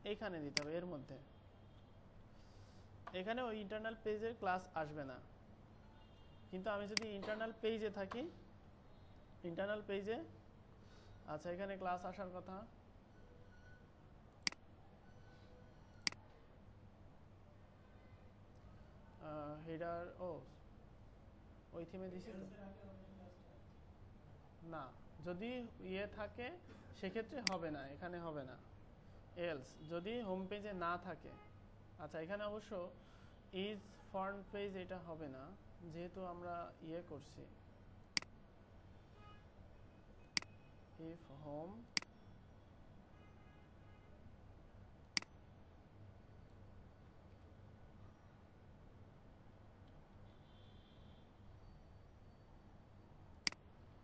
এইখানে দিতে হবে এর মধ্যে এখানে ওই ইন্টারনাল পেজের ক্লাস আসবে না কিন্তু আমি যদি ইন্টারনাল পেজে থাকি ইন্টারনাল পেজে আচ্ছা এখানে ক্লাস আসার কথা হেডার ওই থিমে দিছি তো না যদি ইয়ে থাকে সেক্ষেত্রে হবে না এখানে হবে না এলস যদি হোম পেজে না থাকে আচ্ছা এখানে অবশ্য ইজ ফ্রন্ট পেজ এটা হবে না যেহেতু আমরা ইয়ে করছি ইফ হোম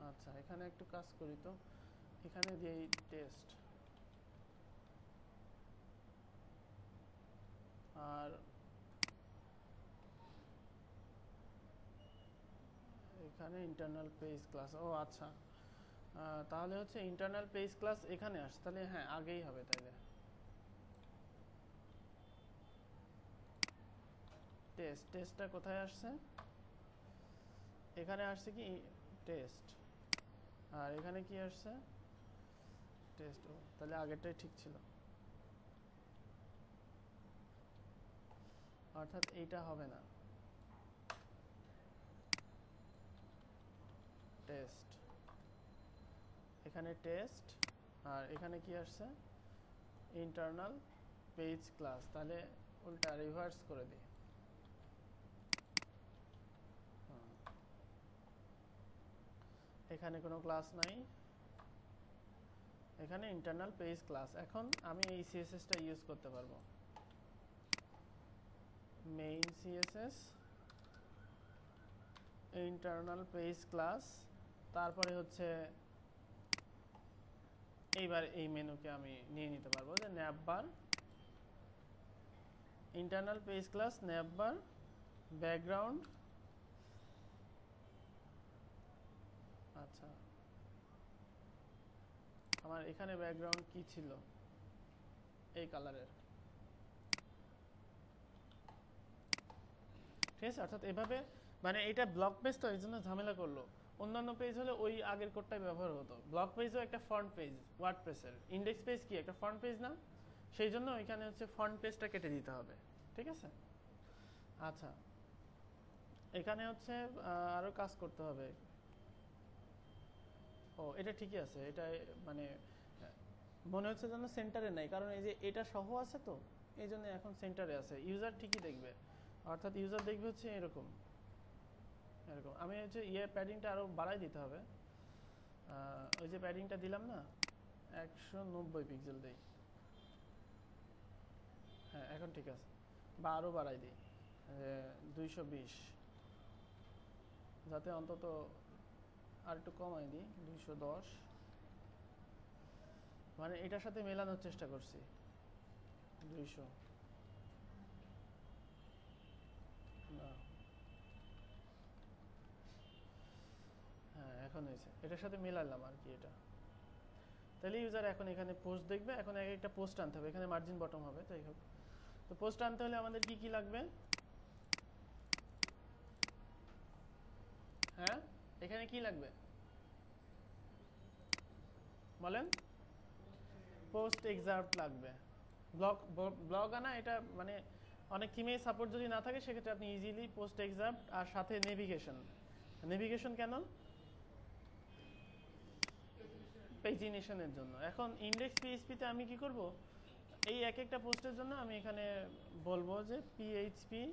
আচ্ছা এখানে একটু কাজ করি তো এখানে দিই টেস্ট আর এখানে ইন্টারনাল পেজ ক্লাস, ও আচ্ছা, তাহলে হচ্ছে ইন্টারনাল পেজ ক্লাস এখানে আসছে, তাহলে হ্যাঁ আগেই হবে। তাইলে টেস্টটা কোথায় আসছে? এখানে আসছে কি টেস্ট, আর এখানে কি আসছে টেস্ট। ও তাহলে আগেরটাই ঠিক ছিল, অর্থাৎ এইটা হবে না। টেস্ট, এখানে টেস্ট, আর এখানে কি আসছে ইন্টারনাল পেজ ক্লাস। তাহলে উল্টা রিভার্স করে দিই। এখানে কোনো ক্লাস নাই, এখানে ইন্টারনাল পেজ ক্লাস। এখন আমি এই সিএসএসটা ইউজ করতে পারবো, main CSS internal page class. তারপরে হচ্ছে এইবার এই মেনুকে আমি নিয়ে নিতে পারবো যে ন্যাপবার ইন্টারনাল পেজ ক্লাস ন্যাপবার ব্যাকগ্রাউন্ড। আচ্ছা, আমার এখানে ব্যাকগ্রাউন্ড কি ছিল, এই কালারের, ঠিক আছে। অর্থাৎ এভাবে মানে এটা ব্লক পেজ, তো এই জন্য ঝামেলা করলো। অন্যান্য পেজ হলে ওই আগের কোডটাই ব্যবহার হতো। ব্লক পেজও একটা ফ্রন্ট পেজ, ওয়ার্ডপ্রেসের ইন্ডেক্স পেজ কি একটা ফ্রন্ট পেজ না, সেই জন্য ওইখানে হচ্ছে ফ্রন্ট পেজটা কেটে দিতে হবে, ঠিক আছে। আচ্ছা, এখানে হচ্ছে আরো কাজ করতে হবে। ও এটা ঠিকই আছে, এটা মানে মনে হচ্ছে যেন সেন্টারে নাই, কারণ এই যে এটা সহ আছে, তো এই জন্য এখন সেন্টারে আছে। ইউজার ঠিকই দেখবে, অর্থাৎ ইউজার দেখবে হচ্ছে এরকম এরকম। আমি হচ্ছে প্যাডিংটা আরো বাড়াই দিতে হবে। ওই যে প্যাডিংটা দিলাম না 190 পিক্সেল দেই, হ্যাঁ এখন ঠিক আছে। বা আরো বাড়াই দিই 220, যাতে অন্তত আর একটু কমাই দিই 210, মানে এটার সাথে মেলানোর চেষ্টা করছি 200 না। হ্যাঁ এখন হয়েছে, এটার সাথে মেলালাম আর কি এটা। তাহলে ইউজার এখন এখানে পোস্ট দেখবে। এখন এক একটা পোস্ট আনতে হবে, এখানে মার্জিন বটম হবে, যাই হোক। তো পোস্ট আনতে হলে আমাদের কি কি লাগবে? হ্যাঁ এখানে কি লাগবে বলেন? পোস্ট এক্সার্ট লাগবে। ব্লগ আনা, এটা মানে অনেক থিমে সাপোর্ট যদি না থাকে সেক্ষেত্রে আপনি ইজিলি পোস্ট এক্সার্ট, আর সাথে নেভিগেশন কেন? পেজিনেশনের জন্য। এখন ইন্ডেক্স পিএইচপিতে আমি কি করব, এই এক একটা পোস্টের জন্য আমি এখানে বলবো যে পিএইচপি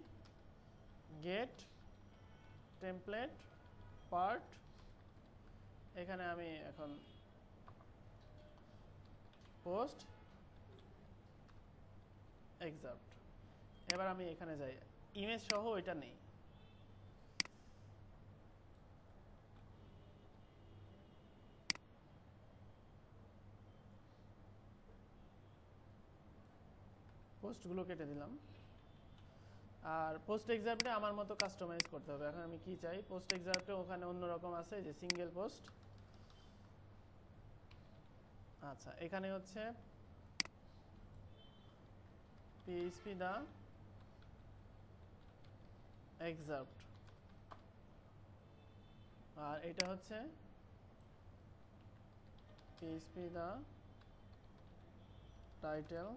গেট টেমপ্লেট পার্ট। এখানে আমি এখন পোস্ট এক্সার্ট। এবার আমি এখানে যাই, ইমেজ সহ এটা নেই। পোস্টগুলো কেটে দিলাম। আর পোস্ট এক্সার্টে আমার মতো কাস্টমাইজ করতে হবে। এখন আমি কি চাই, পোস্ট এক্সার্টে ওখানে অন্যরকম আছে যে সিঙ্গেল পোস্ট। আচ্ছা, এখানে হচ্ছে পিএইচপি দা এক্সার্ট, আর এটা হচ্ছে পিএইচপি দা টাইটেল,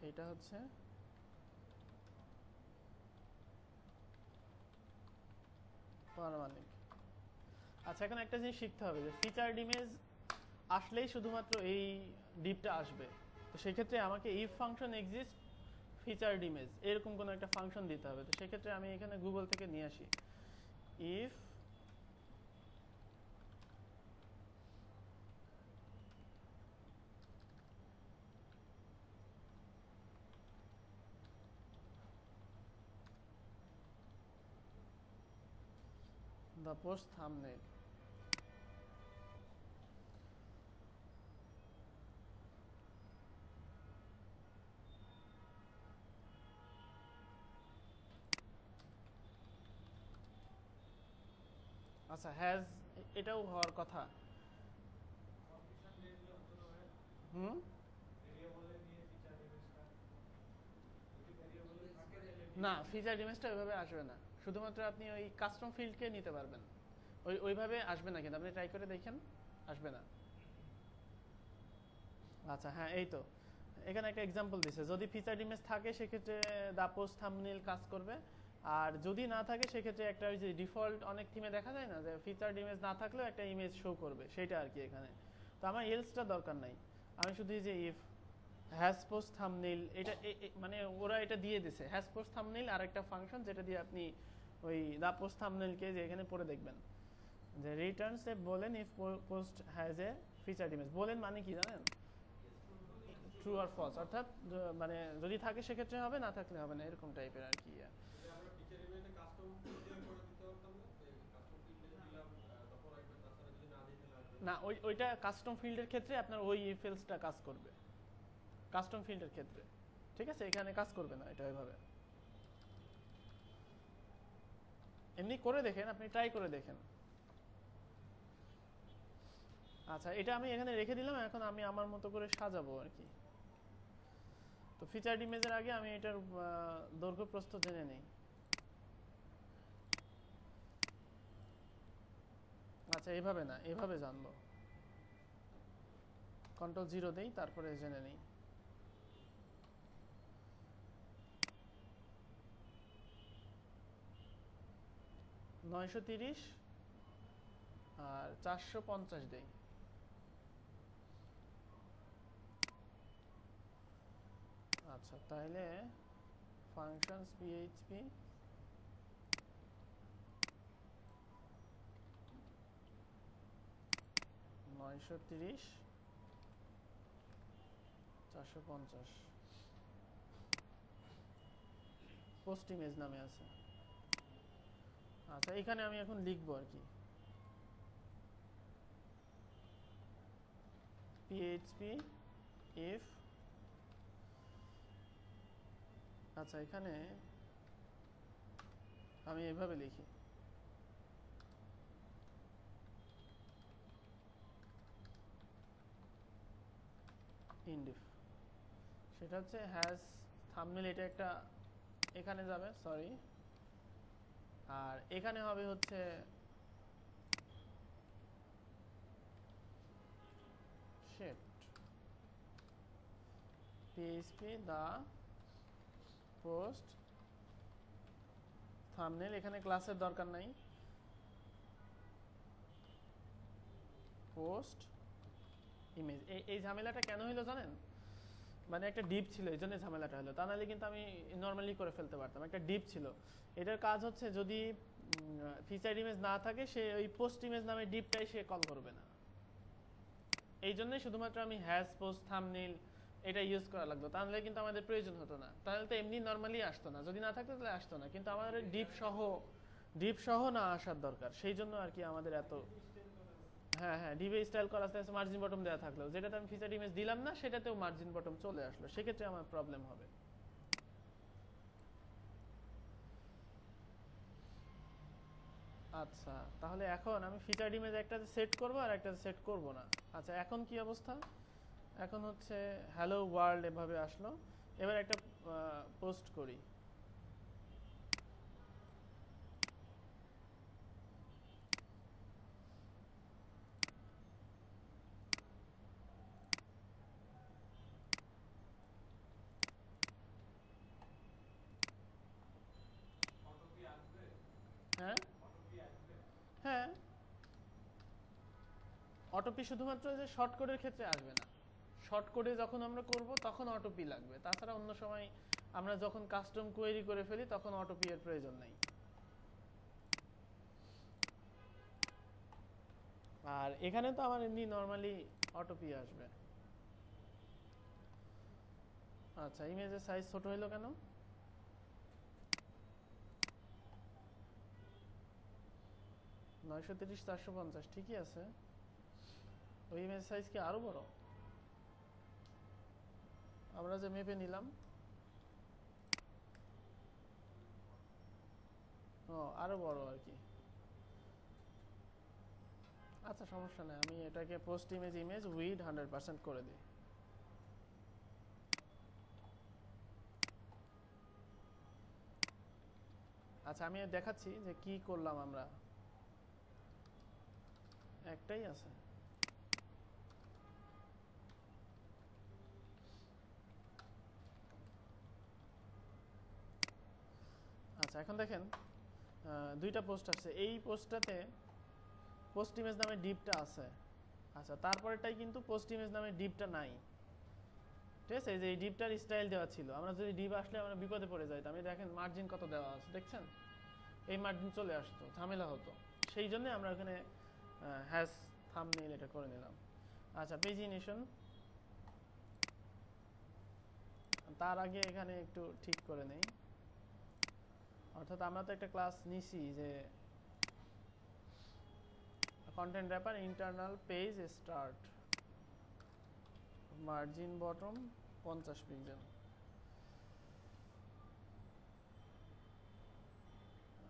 এটা হচ্ছে পারমাণিক। আচ্ছা, এখন একটা জিনিস শিখতে হবে যে ফিচার্ড ইমেজ আসলেই শুধুমাত্র এই ডিপটা আসবে। তো সেক্ষেত্রে আমাকে if function exist featured image, এরকম কোনো একটা ফাংশন দিতে হবে। তো সেক্ষেত্রে আমি এখানে গুগল থেকে নিয়ে আসি, ইফ the post thumbnail, আচ্ছা হ্যাজ এটাও হওয়ার কথা। হুম না, ফিচার ইমেজটা ওইভাবে আসবে না, শুধুমাত্র আপনি ওই কাস্টম ফিল্ডকে নিতে পারবেন, ওইভাবে আসবে না, কিন্তু আপনি ট্রাই করে দেখেন, আসবে না। আচ্ছা হ্যাঁ, এই তো এখানে একটা এক্সাম্পল দিছে, যদি ফিচার ইমেজ থাকে সেক্ষেত্রে দা পোস্ট থাম্বনেইল কাজ করবে, আর যদি না থাকে সেক্ষেত্রে একটা ওই যে ডিফল্ট অনেক থিমে দেখা যায় না যে ফিচার ইমেজ না থাকলেও একটা ইমেজ শো করবে, সেটা আর কি এখানে। তো আমার এলসটা দরকার নাই, আমি শুধু এই যে ইফ হ্যাজ পোস্ট থাম্বনেইল, এটা মানে ওরা এটা দিয়ে দিছে হ্যাজ পোস্ট থাম্বনেইল, আর একটা ফাংশন যেটা দিয়ে আপনি ওই দা পোস্ট থাম্বনেইলকে যে এখানে পড়ে দেখবেন যে রিটার্নস এ বলেন if post has a feature image, বলেন মানে কি জানেন, ট্রু আর ফলস, অর্থাৎ মানে যদি থাকে সেক্ষেত্রে হবে, না থাকলে হবে না, এরকম টাইপের আর কি। না ওইটা কাস্টম ফিল্ডের ক্ষেত্রে আপনার ওই ইফ এলসটা কাজ করবে, কাস্টম ফিল্ডের ক্ষেত্রে, ঠিক আছে, এখানে কাজ করবে না এটা ওইভাবে। এমনি করে দেখেন, আপনি ট্রাই করে দেখেন। আচ্ছা এটা আমি এখানে রেখে দিলাম, এখন আমি আমার মতো করে সাজাবো আর কি। তো ফিচার ইমেজের আগে আমি এটার দৈর্ঘ্য প্রস্থ জেনে নেই। আচ্ছা এভাবে না, এভাবে জানবো, Ctrl 0 দেই, তারপরে জেনে নেই। (930) আর 450 দেই। আচ্ছা তাহলে ফাংশনস পিএইচপি (930) 450 পোস্ট ইমেজ নামে আছে। আচ্ছা এখানে আমি এখন লিখবো আর কি, পিএইচপি ইফ, আচ্ছা এখানে আমি এভাবে লিখি, ইনডিফ, সেটা হচ্ছে হ্যাজ থাম্বনেইল, এটা একটা এখানে যাবে, সরি, আর এখানে হবে হচ্ছে shift php the post thumbnail, এখানে ক্লাসের দরকার নাই, পোস্ট ইমেজ। এই ঝামেলাটা কেন হলো জানেন, মানে একটা ডিপ ছিল এই জন্য ঝামেলাটা হলো, তা নাহলে কিন্তু আমি নর্মালি করে ফেলতে পারতাম। একটা ডিপ ছিল, এটার কাজ হচ্ছে যদি ফিচার ইমেজ না থাকে সে ওই পোস্ট ইমেজ নামে ডিপটাই সে কল করবে না, এই জন্যই শুধুমাত্র আমি হ্যাজ পোস্ট থাম্বনেইল এটা ইউজ করা লাগতো, তাহলে কিন্তু আমাদের প্রয়োজন হতো না, তাহলে তো এমনি নর্মালি আসতো না, যদি না থাকতো তাহলে আসতো না, কিন্তু আমাদের ডিপ সহ না আসার দরকার, সেই জন্য আর কি আমাদের এত। হ্যাঁ হ্যাঁ, ডিপে স্টাইল করা আছে, মার্জিন বটম দেওয়া থাকলো, যেটাতে আমি ফিচার ইমেজ দিলাম না সেটাতেও মার্জিন বটম চলে আসলো, সেক্ষেত্রে আমার প্রবলেম হবে। আচ্ছা তাহলে এখন আমি ফিচার ইমেজ একটা সেট করব আর একটা সেট করব না। আচ্ছা এখন কি অবস্থা, এখন হচ্ছে হ্যালো ওয়ার্ল্ড এভাবে আসলো, এবার একটা পোস্ট করি, হ্যাঁ হ্যাঁ, অটোপি শুধুমাত্র যে শর্ট কোডের ক্ষেত্রে আসবে না, শর্ট কোডে যখন আমরা করব তখন অটোপি লাগবে, তাছাড়া অন্য সময় আমরা যখন কাস্টম কোয়েরি করে ফেলি তখন অটোপি এর প্রয়োজন নেই। আর এখানে তো আমার এমনি নর্মালি অটোপি আসবে। আচ্ছা ইমেজের সাইজ ছোট হলো কেন, 930 450 ঠিকই আছে, ওই ইমেজ সাইজ কি আরো বড়, আমরা যে মেপে নিলাম, ও আরো বড় আর কি, আচ্ছা সমস্যা নেই, আমি এটাকে পোস্ট ইমেজ উইথ 100% করে দিই। আচ্ছা আমি দেখাচ্ছি যে কি করলাম আমরা, একটাই আছে। আচ্ছা এখন দেখেন দুইটা পোস্ট আসছে, এই পোস্টটাতে পোস্ট ইমেজ নামে ডিপটা আছে। আচ্ছা তারপরেটাই কিন্তু পোস্ট ইমেজ নামে ডিপটা নাই, ঠিক আছে। এই যে এই ডিপটার স্টাইল দেওয়া ছিল, আমরা যদি ডিপ আসলে আমরা বিপদে পড়ে যাইতাম। আমি দেখেন মার্জিন কত দেওয়া আছে দেখছেন, এই মার্জিন চলে আসতো, ঝামেলা হতো। সেই জন্য আমরা এখানে হ্যাশ থাম্বনেইল এটা করে নিলাম। আচ্ছা পেজিনেশন, তার আগে এখানে একটু ঠিক করে নেই। অর্থাৎ আমরা তো একটা ক্লাস নিছি যে content wrapper internal page start, margin bottom 50 pixel.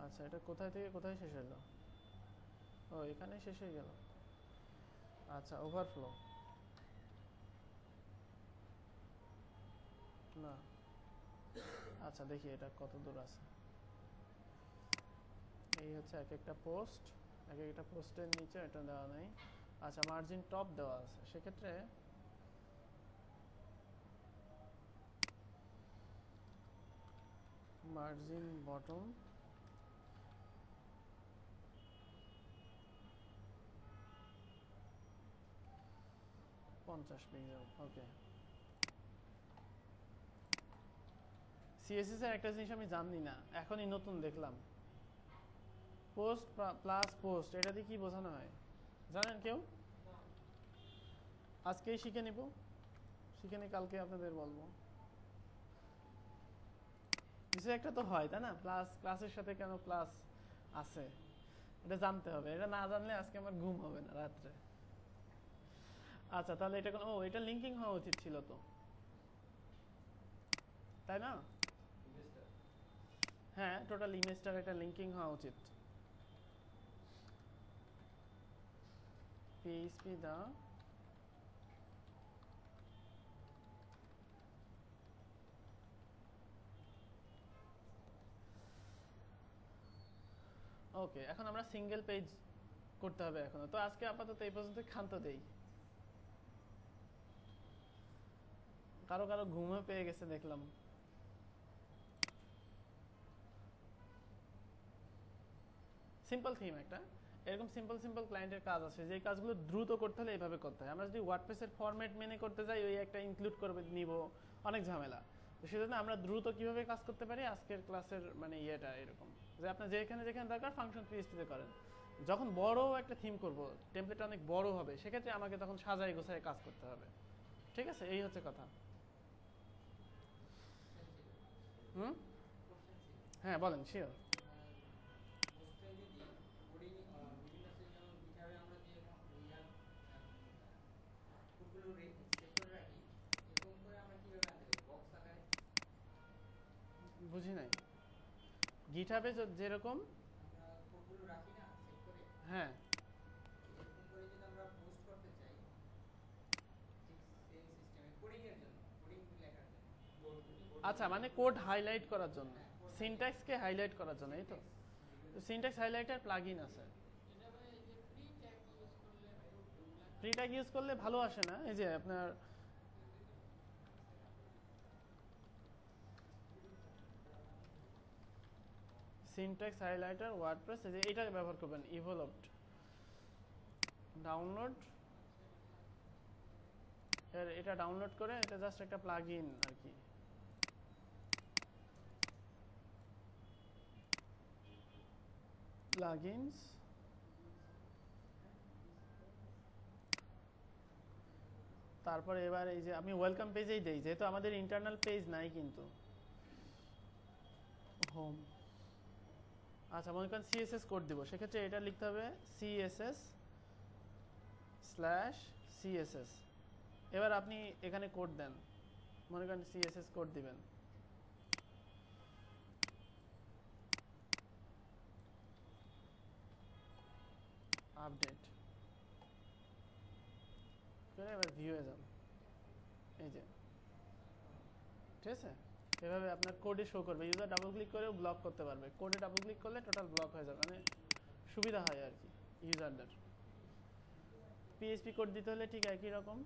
আচ্ছা এটা কোথায় থেকে কোথায় শেষ হলো? ও এখানে শেষ হয়ে গেল। আচ্ছা ওভারফ্লো না, আচ্ছা দেখি এটা কত দূর আছে। এই হচ্ছে এক একটা পোস্ট, এক একটা পোস্টের নিচে এটা দেওয়া নেই। আচ্ছা মার্জিন টপ দেওয়া আছে, সেক্ষেত্রে মার্জিন বটম 50 পিক্সেল। ওকে, সিএসএস এর একটা জিনিস আমি জানি না, এখনই নতুন দেখলাম, পোস্ট প্লাস পোস্ট, এটা দিয়ে কি বোঝানো হয় জানেন কেউ? আজকেই শিখে নিব, শিখে নিয়ে কালকে আপনাদের বলবো। কিছু একটা তো হয় তাই না, প্লাস ক্লাসের সাথে কেন প্লাস আছে এটা জানতে হবে, এটা না জানলে আজকে আমার ঘুম হবে না রাত্রে। আচ্ছা তাহলে এটা কোন, ও এটা লিঙ্কিং হওয়া উচিত ছিল তো, তাই না? হ্যাঁ টোটাল ইমেজটার এটা লিঙ্কিং হওয়া উচিত। পিএইচপি দা ওকে, এখন আমরা সিঙ্গেল পেজ করতে হবে এখনো তো। আজকে আপাতত এই পর্যন্ত ক্ষান্ত দেই, কারো কারো ঘুমও পেয়ে গেছে দেখলাম। সিম্পল থিম একটা, এরকম সিম্পল সিম্পল ক্লায়েন্টের কাজ আছে যে কাজগুলো দ্রুত করতে হলে এইভাবে করতে হয়। আমরা যদি ওয়ার্ডপ্রেসের ফরম্যাট মেনে করতে যাই, ওই একটা ইনক্লুড করে নিব, অনেক ঝামেলা। তো সেজন্য আমরা দ্রুত কিভাবে কাজ করতে পারি, আজকের ক্লাসের মানে ইয়েটা এরকম যে আপনার যেখানে যেখানে দরকার ফাংশন পিএইচপিতে করেন। যখন বড় একটা থিম করব, টেমপ্লেটটা অনেক বড় হবে, সেক্ষেত্রে আমাকে তখন সাজাই গোছায় কাজ করতে হবে। ঠিক আছে, এই হচ্ছে কথা। হুম, হ্যাঁ বলেন, শিওর। বুঝি নাই, গিটহাবে যেরকম, হ্যাঁ আচ্ছা মানে কোড হাইলাইট করার জন্য, সিনট্যাক্সকে হাইলাইট করার জন্য, এই তো। সিনট্যাক্স হাইলাইটার প্লাগইন আছে। ফ্রি ট্যাগ ইউজ করলে ভালো আসে না, এই যে আপনার সিনট্যাক্স হাইলাইটার ওয়ার্ডপ্রেস, এই যে এটা ব্যবহার করবেন, ইভলভড ডাউনলোড। এটা ডাউনলোড করে, এটা জাস্ট একটা প্লাগইন আর কি। প্লাগইনস, তারপরে এবার এই যে আমি ওয়েলকাম পেজেই দেই, যেহেতু আমাদের ইন্টারনাল পেজ নাই কিন্তু। হোম, আচ্ছা মনে করেন সিএসএস কোড দিব, সেক্ষেত্রে এটা লিখতে হবে CSS/CSS। এবার আপনি এখানে কোড দেন, মনে করেন সিএসএস কোড দিবেন, আপডেট করে এবার ভিউয়ে যান, এই যে ঠিক আছে, এভাবে আপনার কোডে শো করবে। ইউজার ডাবল ক্লিক করেও ব্লক করতে পারবে, কোডে ডাবল ক্লিক করলে টোটাল ব্লক হয়ে যাবে, মানে সুবিধা হয় আর কি ইউজারদের। পিএইচপি কোড দিতে হলে ঠিক একই রকম।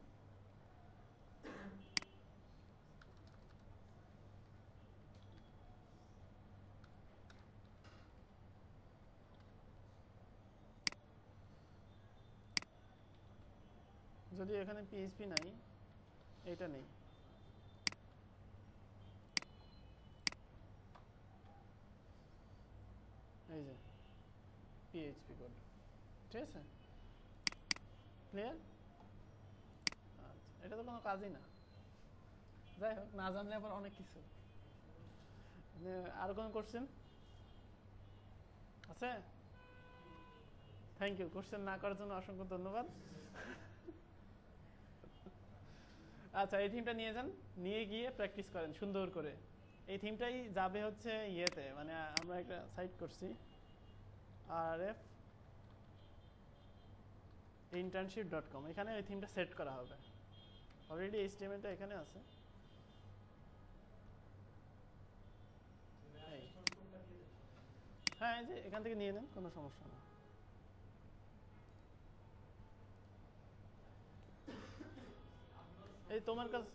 যদি এখানে পিএইচপি নাই, এটা নেই, এই যে পিএইচপি কোড, ঠিক আছে, ক্লিয়ার? আচ্ছা, এটা তো কোনো কাজই না। যাই হোক, না জানলে আবার অনেক কিছু। আর কোনো কোশ্চেন আছে? থ্যাংক ইউ, কোশ্চেন না করার জন্য অসংখ্য ধন্যবাদ। আচ্ছা, এই থিমটা নিয়ে যান, নিয়ে গিয়ে প্র্যাকটিস করেন সুন্দর করে। এই থিমটাই যাবে হচ্ছে ইয়েতে, মানে আমরা একটা সাইট করছি RF internship.com, এখানে ওই থিমটা সেট করা হবে। অলরেডি HTML-টা এখানে আছে। হ্যাঁ, এই যে এখান থেকে নিয়ে নেন, কোনো সমস্যা না। এই তোমার কাছে,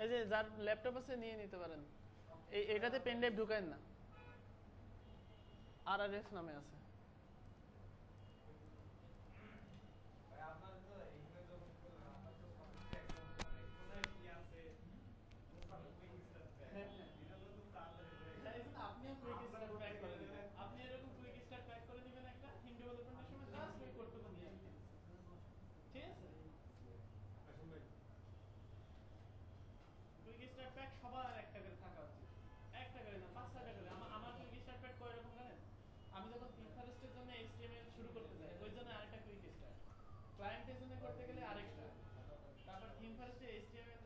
এই যে যার ল্যাপটপ আছে নিয়ে নিতে পারেন। এটাতে পেন ড্রাইভ ঢুকায়েন না, RRF নামে আছে। সবার একটা করে থাকা উচিত, একটা করে না, 5-6টা করে। আমার কুইক স্টার্ট প্যাড কয় রকম জানেন? আমি যখন ইনফারেস্টের জন্য HTML শুরু করতে যাই, ওই জন্য আরেকটা কুইক স্টার্ট, ক্লায়েন্টের জন্য করতে গেলে আরেকটা, তারপর থিম ফারেস্টে HTML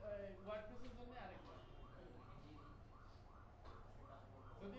ওয়ার্ডপ্রেসের জন্য আরেকটা। যদি